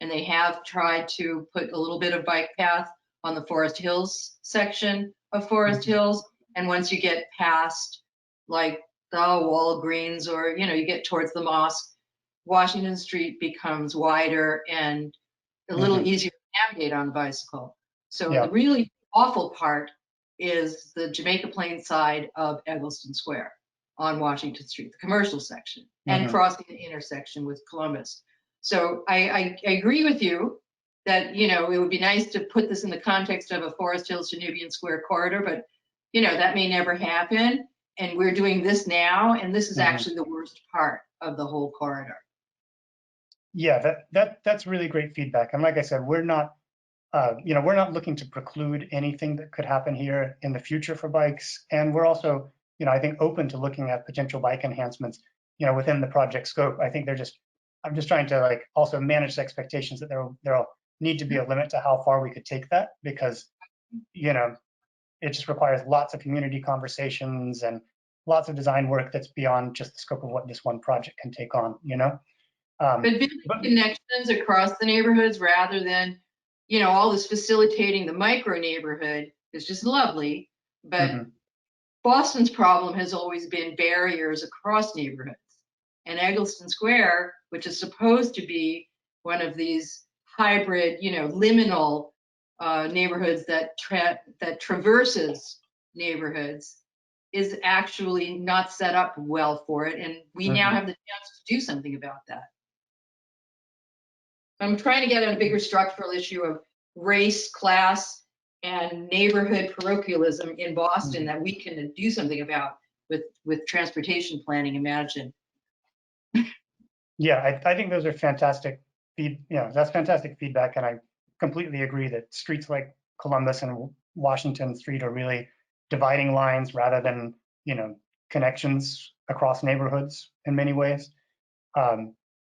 and they have tried to put a little bit of bike path on the Forest Hills section of Forest Hills. And once you get past like the Walgreens or, you know, you get towards the mosque, Washington Street becomes wider and a little easier to navigate on a bicycle. So the really awful part is the Jamaica Plain side of Egleston Square on Washington Street, the commercial section, and crossing the intersection with Columbus. So I agree with you that, you know, it would be nice to put this in the context of a Forest Hills to Nubian Square corridor, but, you know, that may never happen. And we're doing this now, and this is actually the worst part of the whole corridor. Yeah, that's really great feedback. And like I said, we're not, you know, we're not looking to preclude anything that could happen here in the future for bikes. And we're also, you know, I think open to looking at potential bike enhancements, you know, within the project scope. I think I'm just trying to like also manage the expectations that there'll need to be a limit to how far we could take that, because, you know, it just requires lots of community conversations and lots of design work that's beyond just the scope of what this one project can take on, you know? But building connections across the neighborhoods rather than, you know, all this facilitating the micro neighborhood is just lovely. But Boston's problem has always been barriers across neighborhoods. And Egleston Square, which is supposed to be one of these hybrid, you know, liminal neighborhoods that traverses neighborhoods, is actually not set up well for it. And we now have the chance to do something about that. I'm trying to get at a bigger structural issue of race, class, and neighborhood parochialism in Boston that we can do something about with transportation planning, imagine. Yeah, I think those are fantastic that's fantastic feedback. And I completely agree that streets like Columbus and Washington Street are really dividing lines rather than, you know, connections across neighborhoods in many ways.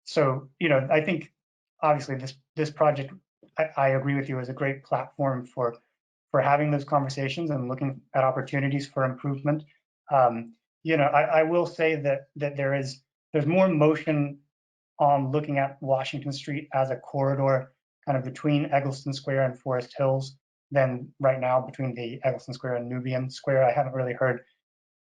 So, you know, I think obviously this project, I agree with you, is a great platform for having those conversations and looking at opportunities for improvement. You know, I will say that there's more motion on looking at Washington Street as a corridor kind of between Egleston Square and Forest Hills than right now between the Egleston Square and Nubian Square. I haven't really heard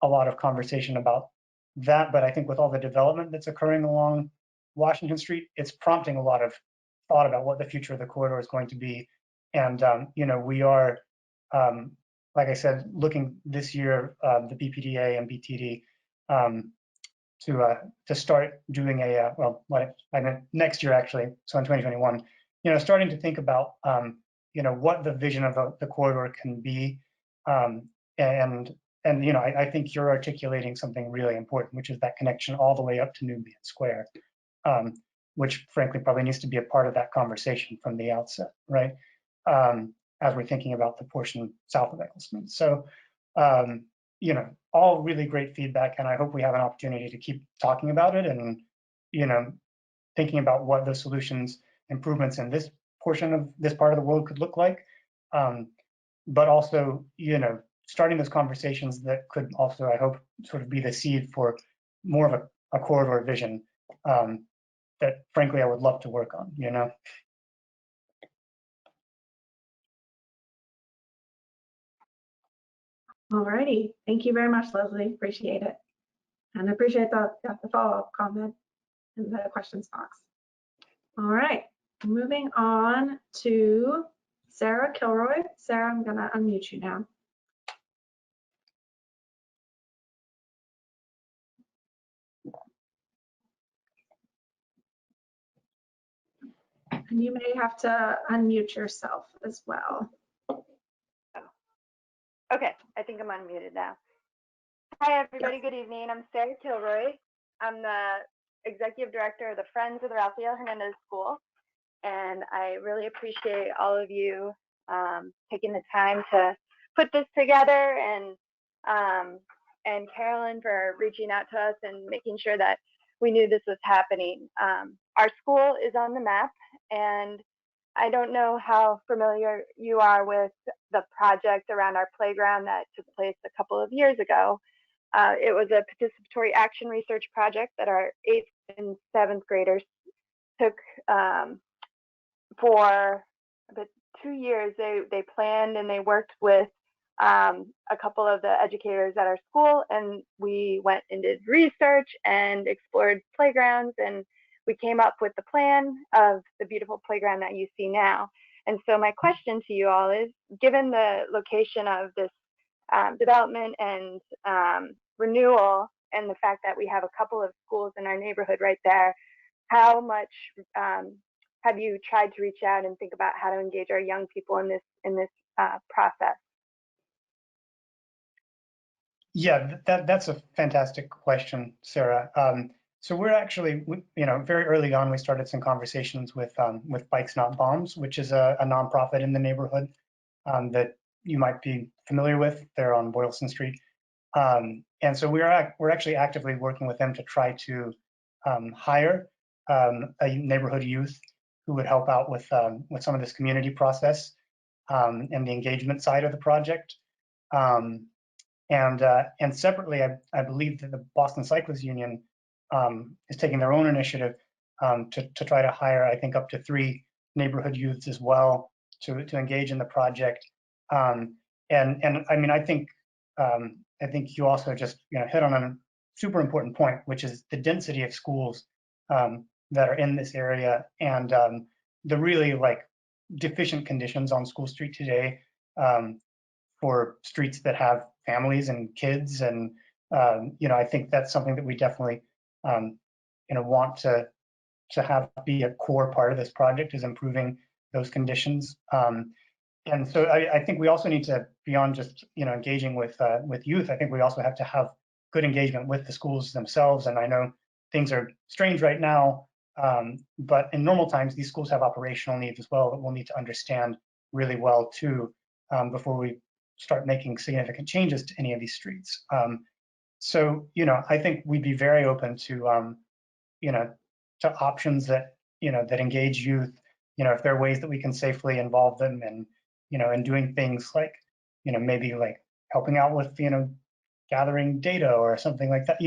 a lot of conversation about that, but I think with all the development that's occurring along Washington Street, it's prompting a lot of thought about what the future of the corridor is going to be. And, you know, we are, like I said, looking this year, the BPDA and BTD to start doing next year actually, so in 2021, starting to think about what the vision of the corridor can be, and I think you're articulating something really important, which is that connection all the way up to Nubian Square, which frankly probably needs to be a part of that conversation from the outset, right? As we're thinking about the portion south of Egleston. So, all really great feedback, and I hope we have an opportunity to keep talking about it and, thinking about what the solutions, improvements in this portion of this part of the world could look like. But also, starting those conversations that could also, I hope, sort of be the seed for more of a corridor vision that frankly I would love to work on, All righty. Thank you very much, Leslie. Appreciate it. And appreciate the follow-up comment in the questions box. All right. Moving on to Sarah Kilroy. Sarah, I'm going to unmute you now. And you may have to unmute yourself as well. Okay, I think I'm unmuted now. Hi, everybody. Good evening. I'm Sarah Kilroy. I'm the Executive Director of the Friends of the Rafael Hernandez School, and I really appreciate all of you taking the time to put this together, and Carolyn for reaching out to us and making sure that we knew this was happening. Our school is on the map, and I don't know how familiar you are with the project around our playground that took place a couple of years ago. It was a participatory action research project that our 8th and 7th graders took for about 2 years. They planned and they worked with a couple of the educators at our school, and we went and did research and explored playgrounds, and we came up with the plan of the beautiful playground that you see now. And so my question to you all is, given the location of this development and renewal, and the fact that we have a couple of schools in our neighborhood right there, how much have you tried to reach out and think about how to engage our young people in this process? Yeah, that's a fantastic question, Sarah. So we're actually, very early on, we started some conversations with Bikes Not Bombs, which is a nonprofit in the neighborhood that you might be familiar with. They're on Boylston Street, and so we're actually actively working with them to try to hire a neighborhood youth who would help out with some of this community process and the engagement side of the project. And separately, I believe that the Boston Cyclists Union is taking their own initiative to try to hire, I think, up to 3 neighborhood youths as well to engage in the project. And I mean, I think you also just hit on a super important point, which is the density of schools that are in this area, and the really deficient conditions on School Street today for streets that have families and kids. And I think that's something that we definitely want to have be a core part of this project, is improving those conditions. And so I think we also need to, beyond just engaging with youth, I think we also have to have good engagement with the schools themselves. And I know things are strange right now, but in normal times, these schools have operational needs as well that we'll need to understand really well too, before we start making significant changes to any of these streets. So I think we'd be very open to to options that that engage youth. If there are ways that we can safely involve them, and and doing things like maybe helping out with gathering data or something like that.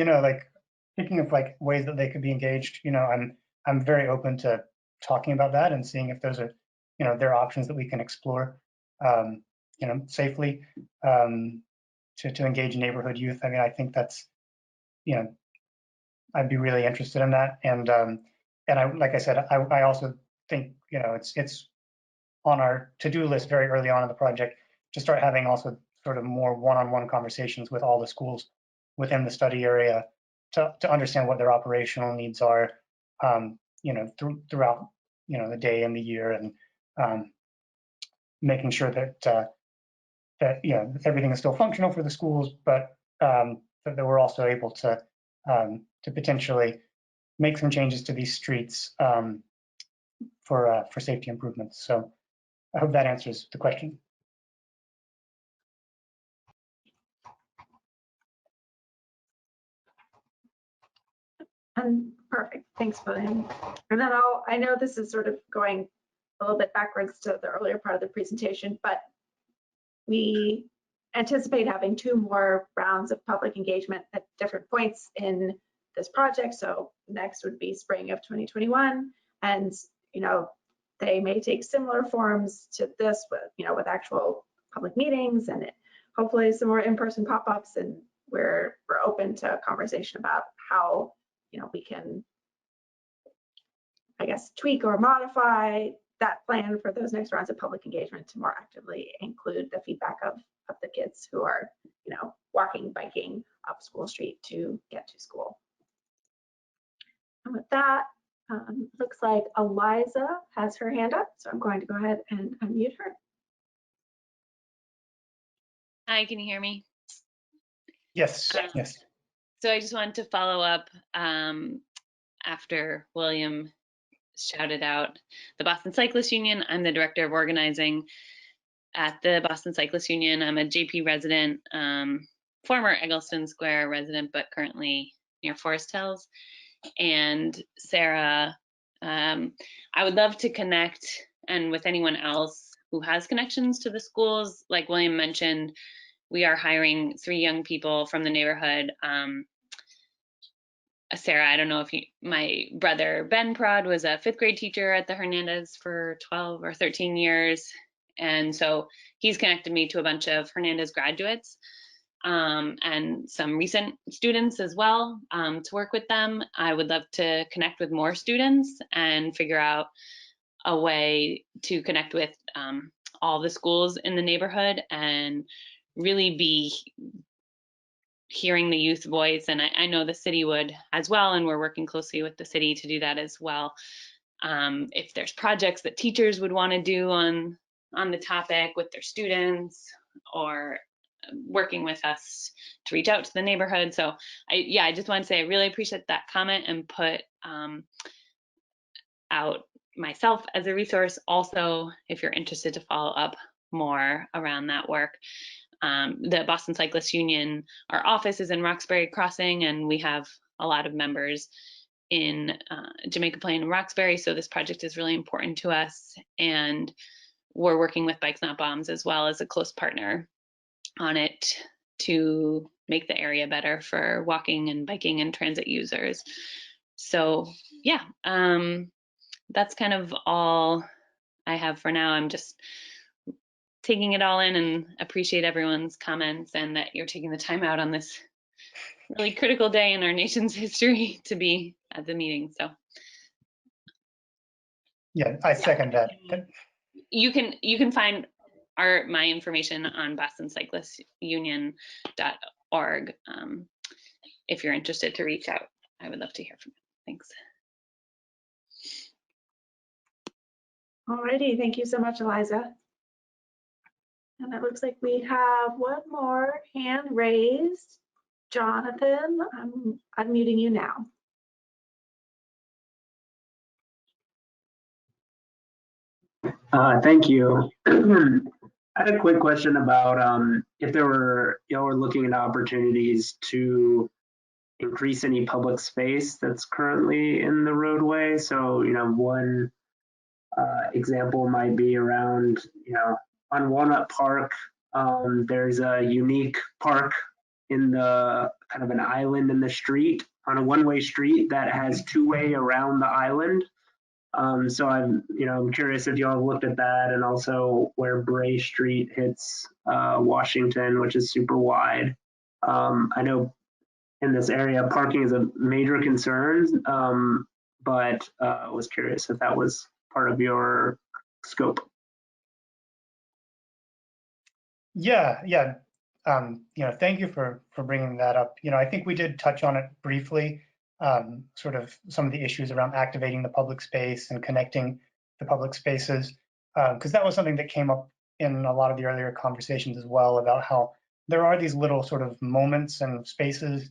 Thinking of ways that they could be engaged. I'm very open to talking about that and seeing if those are there are options that we can explore safely to engage neighborhood youth. I mean, I think that's I'd be really interested in that. And I, like I said, I also think it's on our to-do list very early on in the project to start having also sort of more one-on-one conversations with all the schools within the study area to understand what their operational needs are, throughout, the day and the year, and making sure that everything is still functional for the schools, but that we're also able to potentially make some changes to these streets for safety improvements. So I hope that answers the question. And perfect, thanks, William. And then I know this is sort of going a little bit backwards to the earlier part of the presentation, but we anticipate having 2 more rounds of public engagement at different points in this project. So next would be spring of 2021, and they may take similar forms to this, with actual public meetings and hopefully some more in-person pop-ups. And we're open to a conversation about how we can, I guess, tweak or modify that plan for those next rounds of public engagement to more actively include the feedback of the kids who are, walking, biking up School Street to get to school. And with that, looks like Eliza has her hand up, so I'm going to go ahead and unmute her. Hi, can you hear me? Yes, yes. So I just wanted to follow up after William shouted out the Boston Cyclists Union. I'm the director of organizing at the Boston Cyclists Union. I'm a JP resident, former Egleston Square resident, but currently near Forest Hills. And Sarah, I would love to connect, and with anyone else who has connections to the schools. Like William mentioned, we are hiring 3 young people from the neighborhood. Sarah, I don't know if my brother Ben Prod was a 5th grade teacher at the Hernandez for 12 or 13 years. And so he's connected me to a bunch of Hernandez graduates and some recent students as well to work with them. I would love to connect with more students and figure out a way to connect with all the schools in the neighborhood and really be hearing the youth voice. And I know the city would as well, and we're working closely with the city to do that as well. If there's projects that teachers would want to do on the topic with their students, or working with us to reach out to the neighborhood. So I just want to say I really appreciate that comment and put out myself as a resource. Also, if you're interested to follow up more around that work, the Boston Cyclists Union, our office is in Roxbury Crossing, and we have a lot of members in Jamaica Plain and Roxbury. So this project is really important to us, and we're working with Bikes Not Bombs as well as a close partner on it to make the area better for walking and biking and transit users. So yeah, that's kind of all I have for now. I'm just taking it all in and appreciate everyone's comments, and that you're taking the time out on this really critical day in our nation's history to be at the meeting. So Yeah, I second that. you can find my information on bostoncyclistunion.org if you're interested to reach out. I would love to hear from you. Thanks. Alrighty, thank you so much, Eliza. And it looks like we have one more hand raised. Jonathan, I'm unmuting you now. Thank you. I had a quick question about if y'all were looking at opportunities to increase any public space that's currently in the roadway. So, one example might be around, on Walnut Park, there's a unique park in the kind of an island in the street, on a one-way street that has 2-way around the island. So I'm curious if y'all have looked at that, and also where Bray Street hits Washington, which is super wide. I know in this area, parking is a major concern, but I was curious if that was part of your scope. Yeah. thank you for bringing that up. I think we did touch on it briefly, sort of some of the issues around activating the public space and connecting the public spaces, because that was something that came up in a lot of the earlier conversations as well, about how there are these little sort of moments and spaces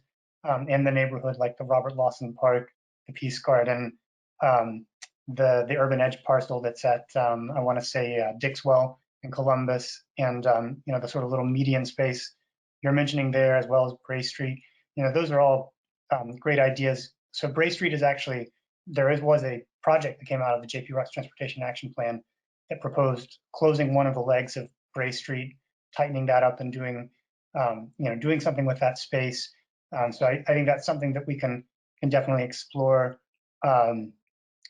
in the neighborhood, like the Robert Lawson Park, the Peace Garden, the Urban Edge parcel that's at, I want to say, Dixwell in Columbus, and the sort of little median space you're mentioning there, as well as Bray Street. Those are all great ideas. So Bray Street is actually, was a project that came out of the JP Rock's Transportation Action Plan that proposed closing one of the legs of Bray Street, tightening that up, and doing something with that space. So I think that's something that we can definitely explore. And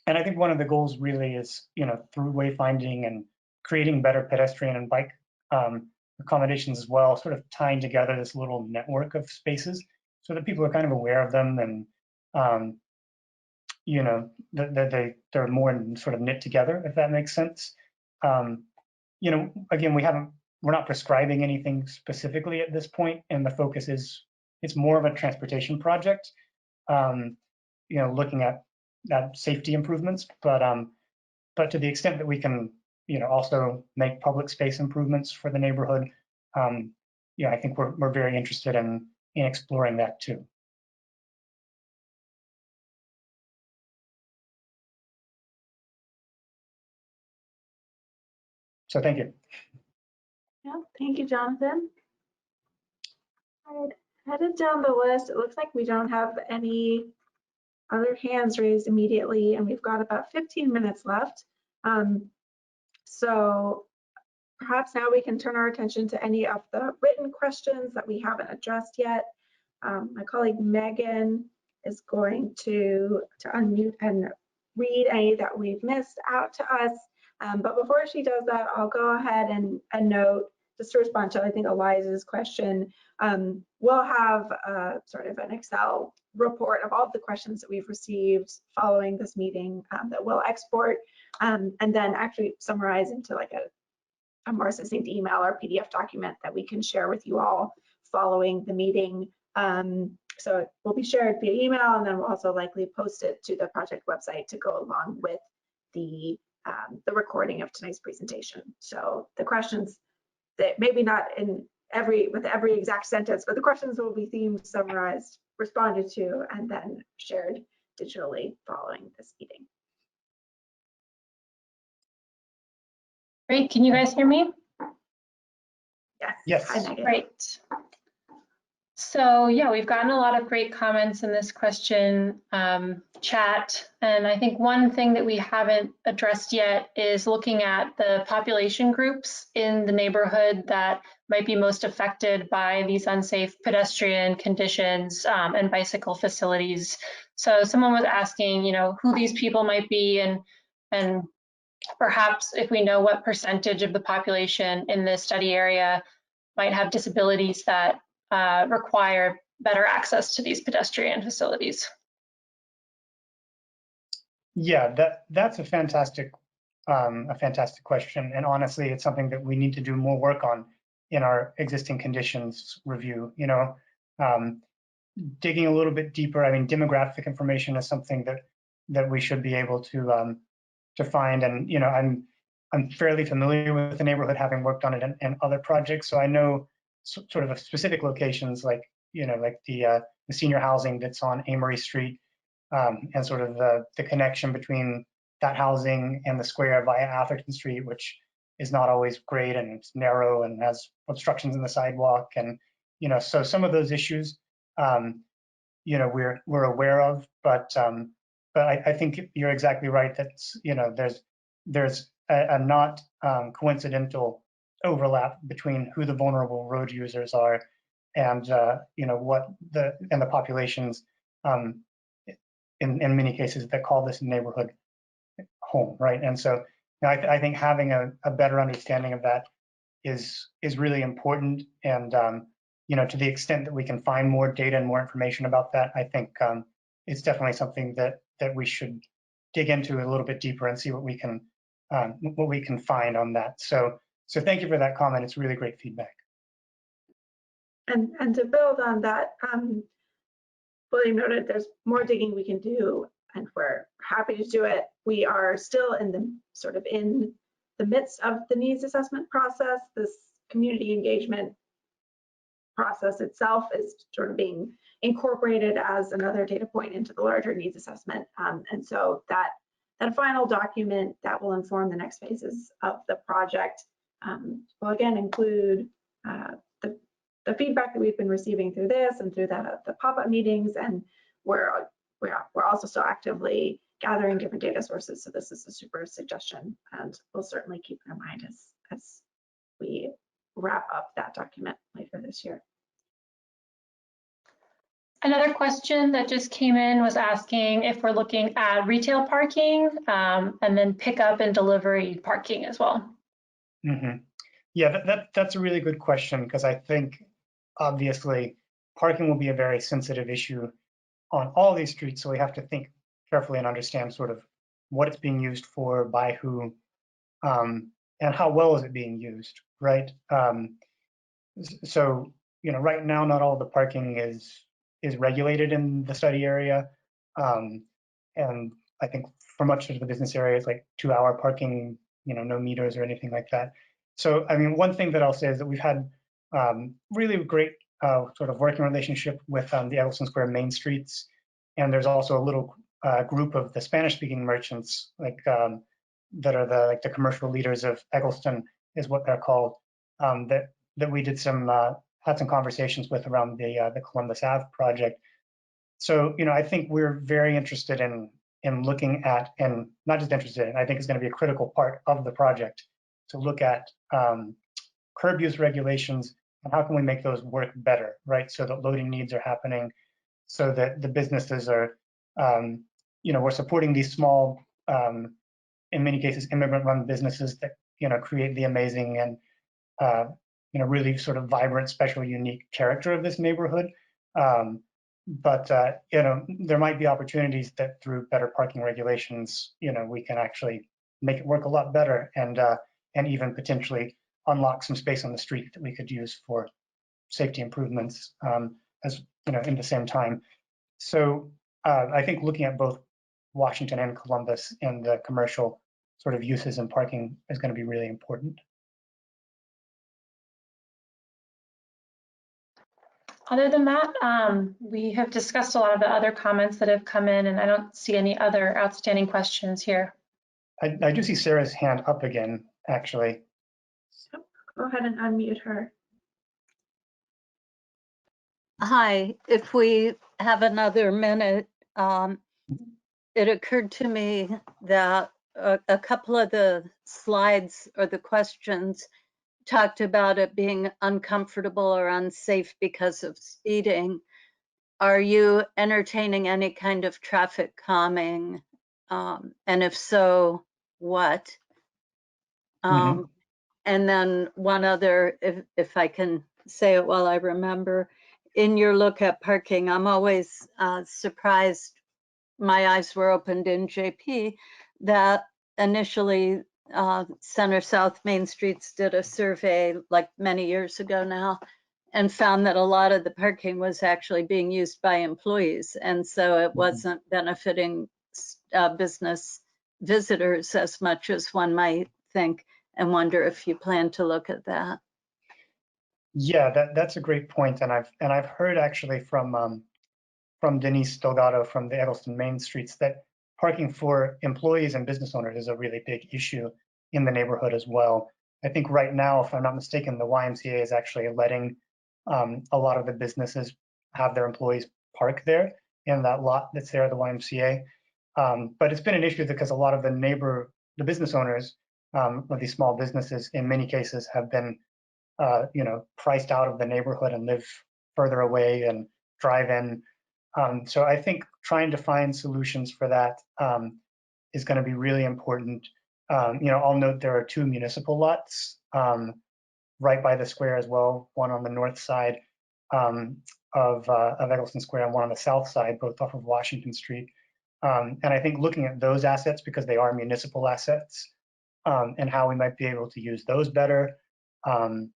I think one of the goals really is, through wayfinding and creating better pedestrian and bike accommodations as well, sort of tying together this little network of spaces so that people are kind of aware of them, and that they're more sort of knit together, if that makes sense. Again, we're not prescribing anything specifically at this point, and the focus is, it's more of a transportation project, looking at safety improvements, but to the extent that we can, also make public space improvements for the neighborhood, I think we're very interested in exploring that too. So thank you. Yeah, thank you, Jonathan. All right, headed down the list, it looks like we don't have any other hands raised immediately, and we've got about 15 minutes left. So perhaps now we can turn our attention to any of the written questions that we haven't addressed yet. My colleague Megan is going to unmute and read any that we've missed out to us. But before she does that, I'll go ahead and note, just to respond to, I think, Eliza's question, we'll have sort of an Excel report of all of the questions that we've received following this meeting that we'll export and then actually summarize into like a more succinct email or PDF document that we can share with you all following the meeting. So it will be shared via email, and then we'll also likely post it to the project website to go along with the recording of tonight's presentation. So the questions, that maybe not with every exact sentence, but the questions will be themed, summarized, responded to, and then shared digitally following this meeting. Great, can you guys hear me? Yes. Yes. Hi, Megan. Great. So yeah, we've gotten a lot of great comments in this question chat. And I think one thing that we haven't addressed yet is looking at the population groups in the neighborhood that might be most affected by these unsafe pedestrian conditions and bicycle facilities. So someone was asking, who these people might be, and perhaps if we know what percentage of the population in the study area might have disabilities that require better access to these pedestrian facilities. Yeah, that's a fantastic question, and honestly, it's something that we need to do more work on in our existing conditions review. Digging a little bit deeper. I mean, demographic information is something that we should be able to find, and I'm fairly familiar with the neighborhood, having worked on it in other projects, so I know sort of specific locations, like the senior housing that's on Amory Street, and sort of the connection between that housing and the square via Atherton Street, which is not always great, and it's narrow and has obstructions in the sidewalk, and so some of those issues we're aware of, but I think you're exactly right that there's a not coincidental overlap between who the vulnerable road users are and what the populations in many cases that call this neighborhood home, right? And so I think having a better understanding of that is really important, and to the extent that we can find more data and more information about that, I think it's definitely something that we should dig into a little bit deeper and see what we can find on that. So thank you for that comment. It's really great feedback. And to build on that, William noted there's more digging we can do, and we're happy to do it. We are still in the midst of the needs assessment process. This community engagement process itself is sort of being incorporated as another data point into the larger needs assessment. And so that final document that will inform the next phases of the project will again include the feedback that we've been receiving through this and through the pop-up meetings, and we're also still actively gathering different data sources. So this is a super suggestion, and we'll certainly keep in mind as we wrap up that document later this year. Another question that just came in was asking if we're looking at retail parking and then pickup and delivery parking as well. Mm-hmm. Yeah, that's a really good question, because I think obviously parking will be a very sensitive issue on all these streets. So we have to think carefully and understand sort of what it's being used for, by who, and how well is it being used, right? So, right now, not all the parking is regulated in the study area. And I think for much of the business area, it's like 2-hour parking, no meters or anything like that. So, I mean, one thing that I'll say is that we've had really great sort of working relationship with the Egleston Square main streets. And there's also a little group of the Spanish-speaking merchants, like that are the commercial leaders of Egleston, is what they're called, that we did had some conversations with around the Columbus Ave project. So, I think we're very interested in looking at, and not just interested in, I think it's going to be a critical part of the project to look at curb use regulations and how can we make those work better, right? So that loading needs are happening, so that the businesses are, we're supporting these small, in many cases, immigrant-run businesses that, create the amazing and, really sort of vibrant, special, unique character of this neighborhood. But there might be opportunities that through better parking regulations, we can actually make it work a lot better, and even potentially unlock some space on the street that we could use for safety improvements as in the same time. So I think looking at both Washington and Columbus and the commercial sort of uses and parking is going to be really important. Other than that, we have discussed a lot of the other comments that have come in, and I don't see any other outstanding questions here. I do see Sarah's hand up again, actually. So go ahead and unmute her. Hi, if we have another minute, it occurred to me that a couple of the slides or the questions talked about it being uncomfortable or unsafe because of speeding. Are you entertaining any kind of traffic calming? And if so, what? And then one other, if I can say it while I remember, in your look at parking, I'm always surprised, my eyes were opened in JP, that initially Center South Main Streets did a survey like many years ago now, and found that a lot of the parking was actually being used by employees. And so it wasn't benefiting business visitors as much as one might think, and wonder if you plan to look at that. Yeah, that's a great point. And I've heard actually from Denise Delgado from the Egleston Main Streets that parking for employees and business owners is a really big issue in the neighborhood as well. I think right now, if I'm not mistaken, the YMCA is actually letting a lot of the businesses have their employees park there in that lot that's there at the YMCA. But it's been an issue because a lot of the business owners of these small businesses, in many cases, have been priced out of the neighborhood and live further away and drive in. So I think trying to find solutions for that is going to be really important. I'll note there are 2 municipal lots right by the square as well, one on the north side of Egleston Square and one on the south side, both off of Washington Street. And I think looking at those assets, because they are municipal assets, and how we might be able to use those better. I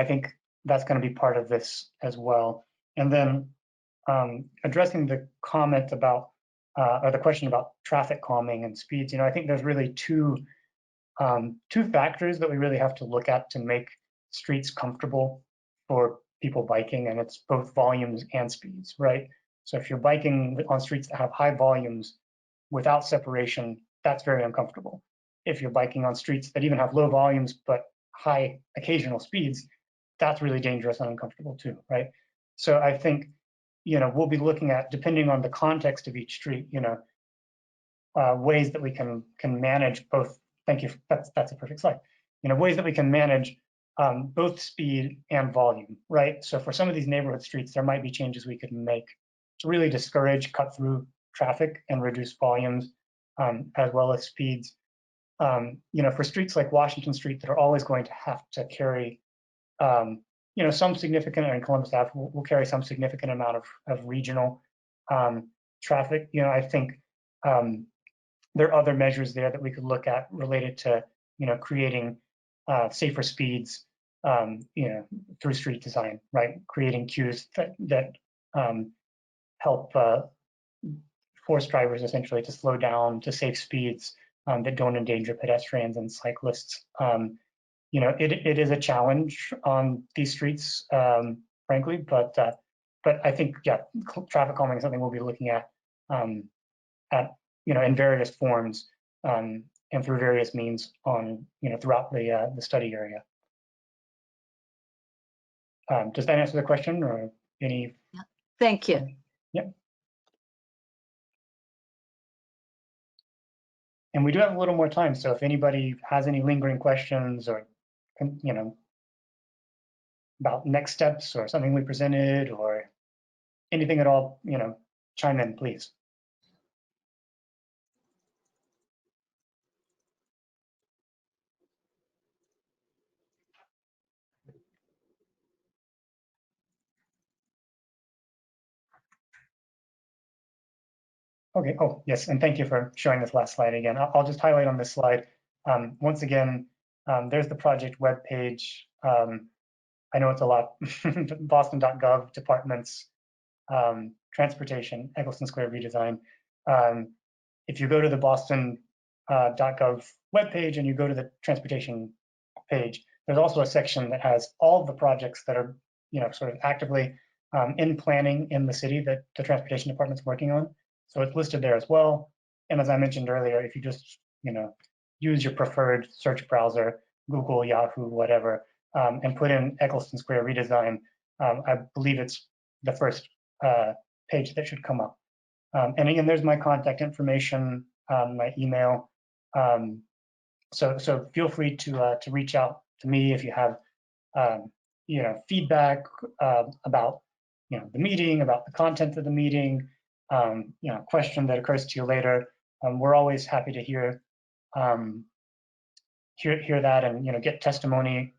think that's going to be part of this as well. And then addressing the comment about, or the question about traffic calming and speeds, I think there's really two factors that we really have to look at to make streets comfortable for people biking, and it's both volumes and speeds, right? So if you're biking on streets that have high volumes without separation, that's very uncomfortable. If you're biking on streets that even have low volumes but high occasional speeds, that's really dangerous and uncomfortable too, right? So I think, we'll be looking at, depending on the context of each street, ways that we can manage both. Thank you. That's a perfect slide. Ways that we can manage both speed and volume, right? So for some of these neighborhood streets, there might be changes we could make to really discourage cut-through traffic and reduce volumes, as well as speeds. For streets like Washington Street that are always going to have to carry, some significant, and Columbus Ave will carry some significant amount of regional traffic. I think there are other measures there that we could look at related to, creating safer speeds, through street design, right? Creating cues that help force drivers essentially to slow down to safe speeds that don't endanger pedestrians and cyclists. It is a challenge on these streets, frankly, but I think, yeah, traffic calming is something we'll be looking at in various forms and through various means on, throughout the study area. Does that answer the question, or any? Thank you. Yeah. And we do have a little more time, so if anybody has any lingering questions or, about next steps or something we presented or anything at all, chime in, please. Okay, oh, yes, and thank you for showing this last slide again. I'll just highlight on this slide. Once again, there's the project webpage. I know it's a lot, boston.gov, departments, transportation, Egleston Square Redesign. If you go to the boston.gov webpage and you go to the transportation page, there's also a section that has all of the projects that are, sort of actively in planning in the city that the transportation department's working on. So it's listed there as well. And as I mentioned earlier, if you just, use your preferred search browser, Google, Yahoo, whatever, and put in Egleston Square Redesign, I believe it's the first page that should come up. And again, there's my contact information, my email. So feel free to reach out to me if you have, feedback about, the meeting, about the content of the meeting, question that occurs to you later. We're always happy to hear that and, get testimonials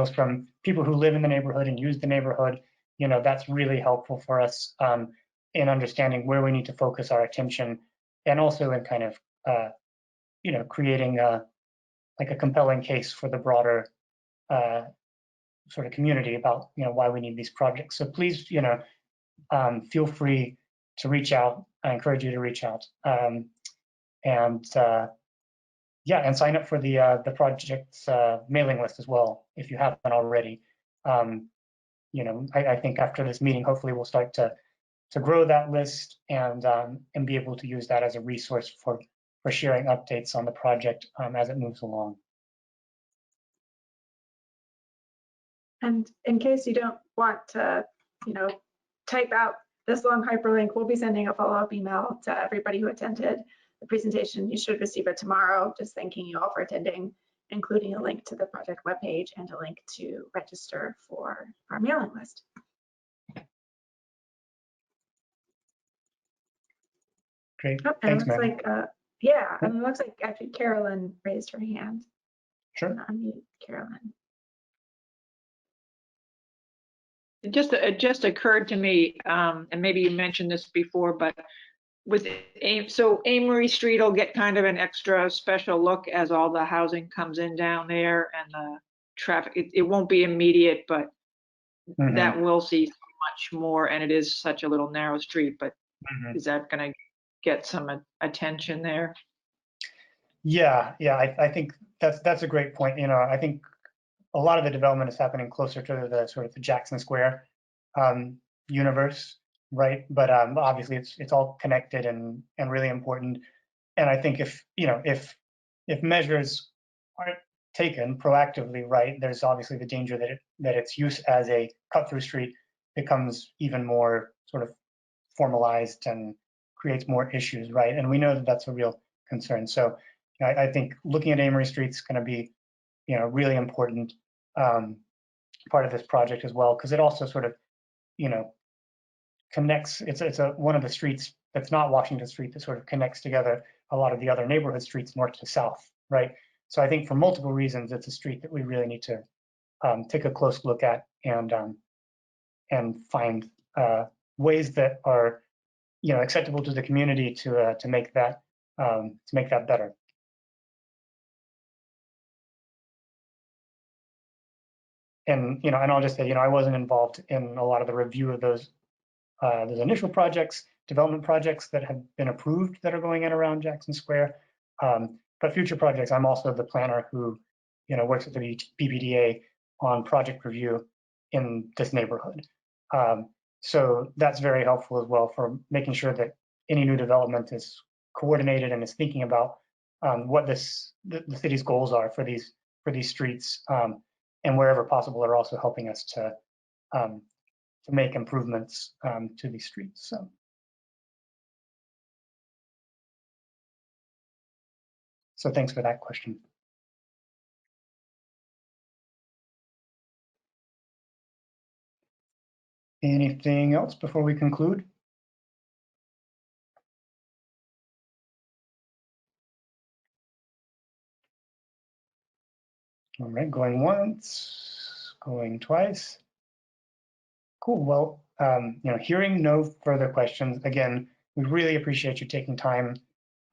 from people who live in the neighborhood and use the neighborhood. That's really helpful for us in understanding where we need to focus our attention, and also in kind of, creating like a compelling case for the broader sort of community about, why we need these projects. So please, feel free to reach out. I encourage you to reach out. And sign up for the project's mailing list as well, if you haven't already. I think after this meeting, hopefully we'll start to grow that list and be able to use that as a resource for sharing updates on the project as it moves along. And in case you don't want to, type out this long hyperlink, we'll be sending a follow-up email to everybody who attended the presentation. You should receive it tomorrow, just thanking you all for attending, including a link to the project webpage and a link to register for our mailing list. Great, oh, and thanks, it looks man. like, and it looks like actually Carolyn raised her hand. Sure. Unmute Carolyn. It just occurred to me, and maybe you mentioned this before, but with Amory Street will get kind of an extra special look as all the housing comes in down there, and traffic, it won't be immediate, but Mhm. that will see so much more, and it is such a little narrow street, but Mhm. is that going to get some attention there? Yeah, I think that's a great point. You know, I think a lot of the development is happening closer to the sort of the Jackson Square universe, right? But obviously it's all connected and really important. And I think if measures aren't taken proactively, right, there's obviously the danger that its use as a cut-through street becomes even more sort of formalized and creates more issues, right? And we know that that's a real concern. So I think looking at Amory Street is going to be, really important part of this project as well, because it also sort of, connects. It's one of the streets that's not Washington Street that sort of connects together a lot of the other neighborhood streets north to south, right? So I think for multiple reasons, it's a street that we really need to take a close look at and find ways that are acceptable to the community to make that better. And and I'll just say I wasn't involved in a lot of the review of those initial projects, development projects that have been approved that are going in around Jackson Square. But future projects, I'm also the planner who works with the BPDA on project review in this neighborhood. So that's very helpful as well for making sure that any new development is coordinated and is thinking about what the city's goals are for these streets, and wherever possible are also helping us to make improvements to these streets. So thanks for that question. Anything else before we conclude? All right, going once, going twice. Cool. Well, hearing no further questions, again, we really appreciate you taking time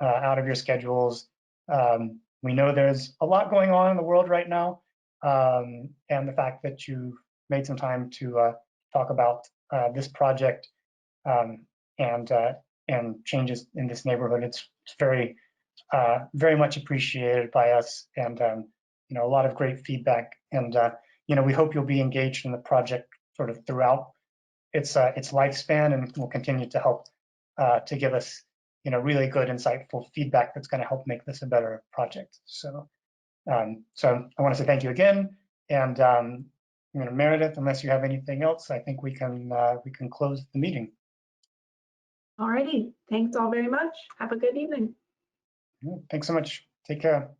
out of your schedules. We know there's a lot going on in the world right now, and the fact that you made some time to talk about this project and changes in this neighborhood. It's very much appreciated by us, and a lot of great feedback. And we hope you'll be engaged in the project sort of throughout its lifespan, and will continue to help to give us really good, insightful feedback that's going to help make this a better project. So I want to say thank you again, and Meredith, unless you have anything else, I think we can close the meeting. All righty. Thanks all very much. Have a good evening. Thanks so much. Take care.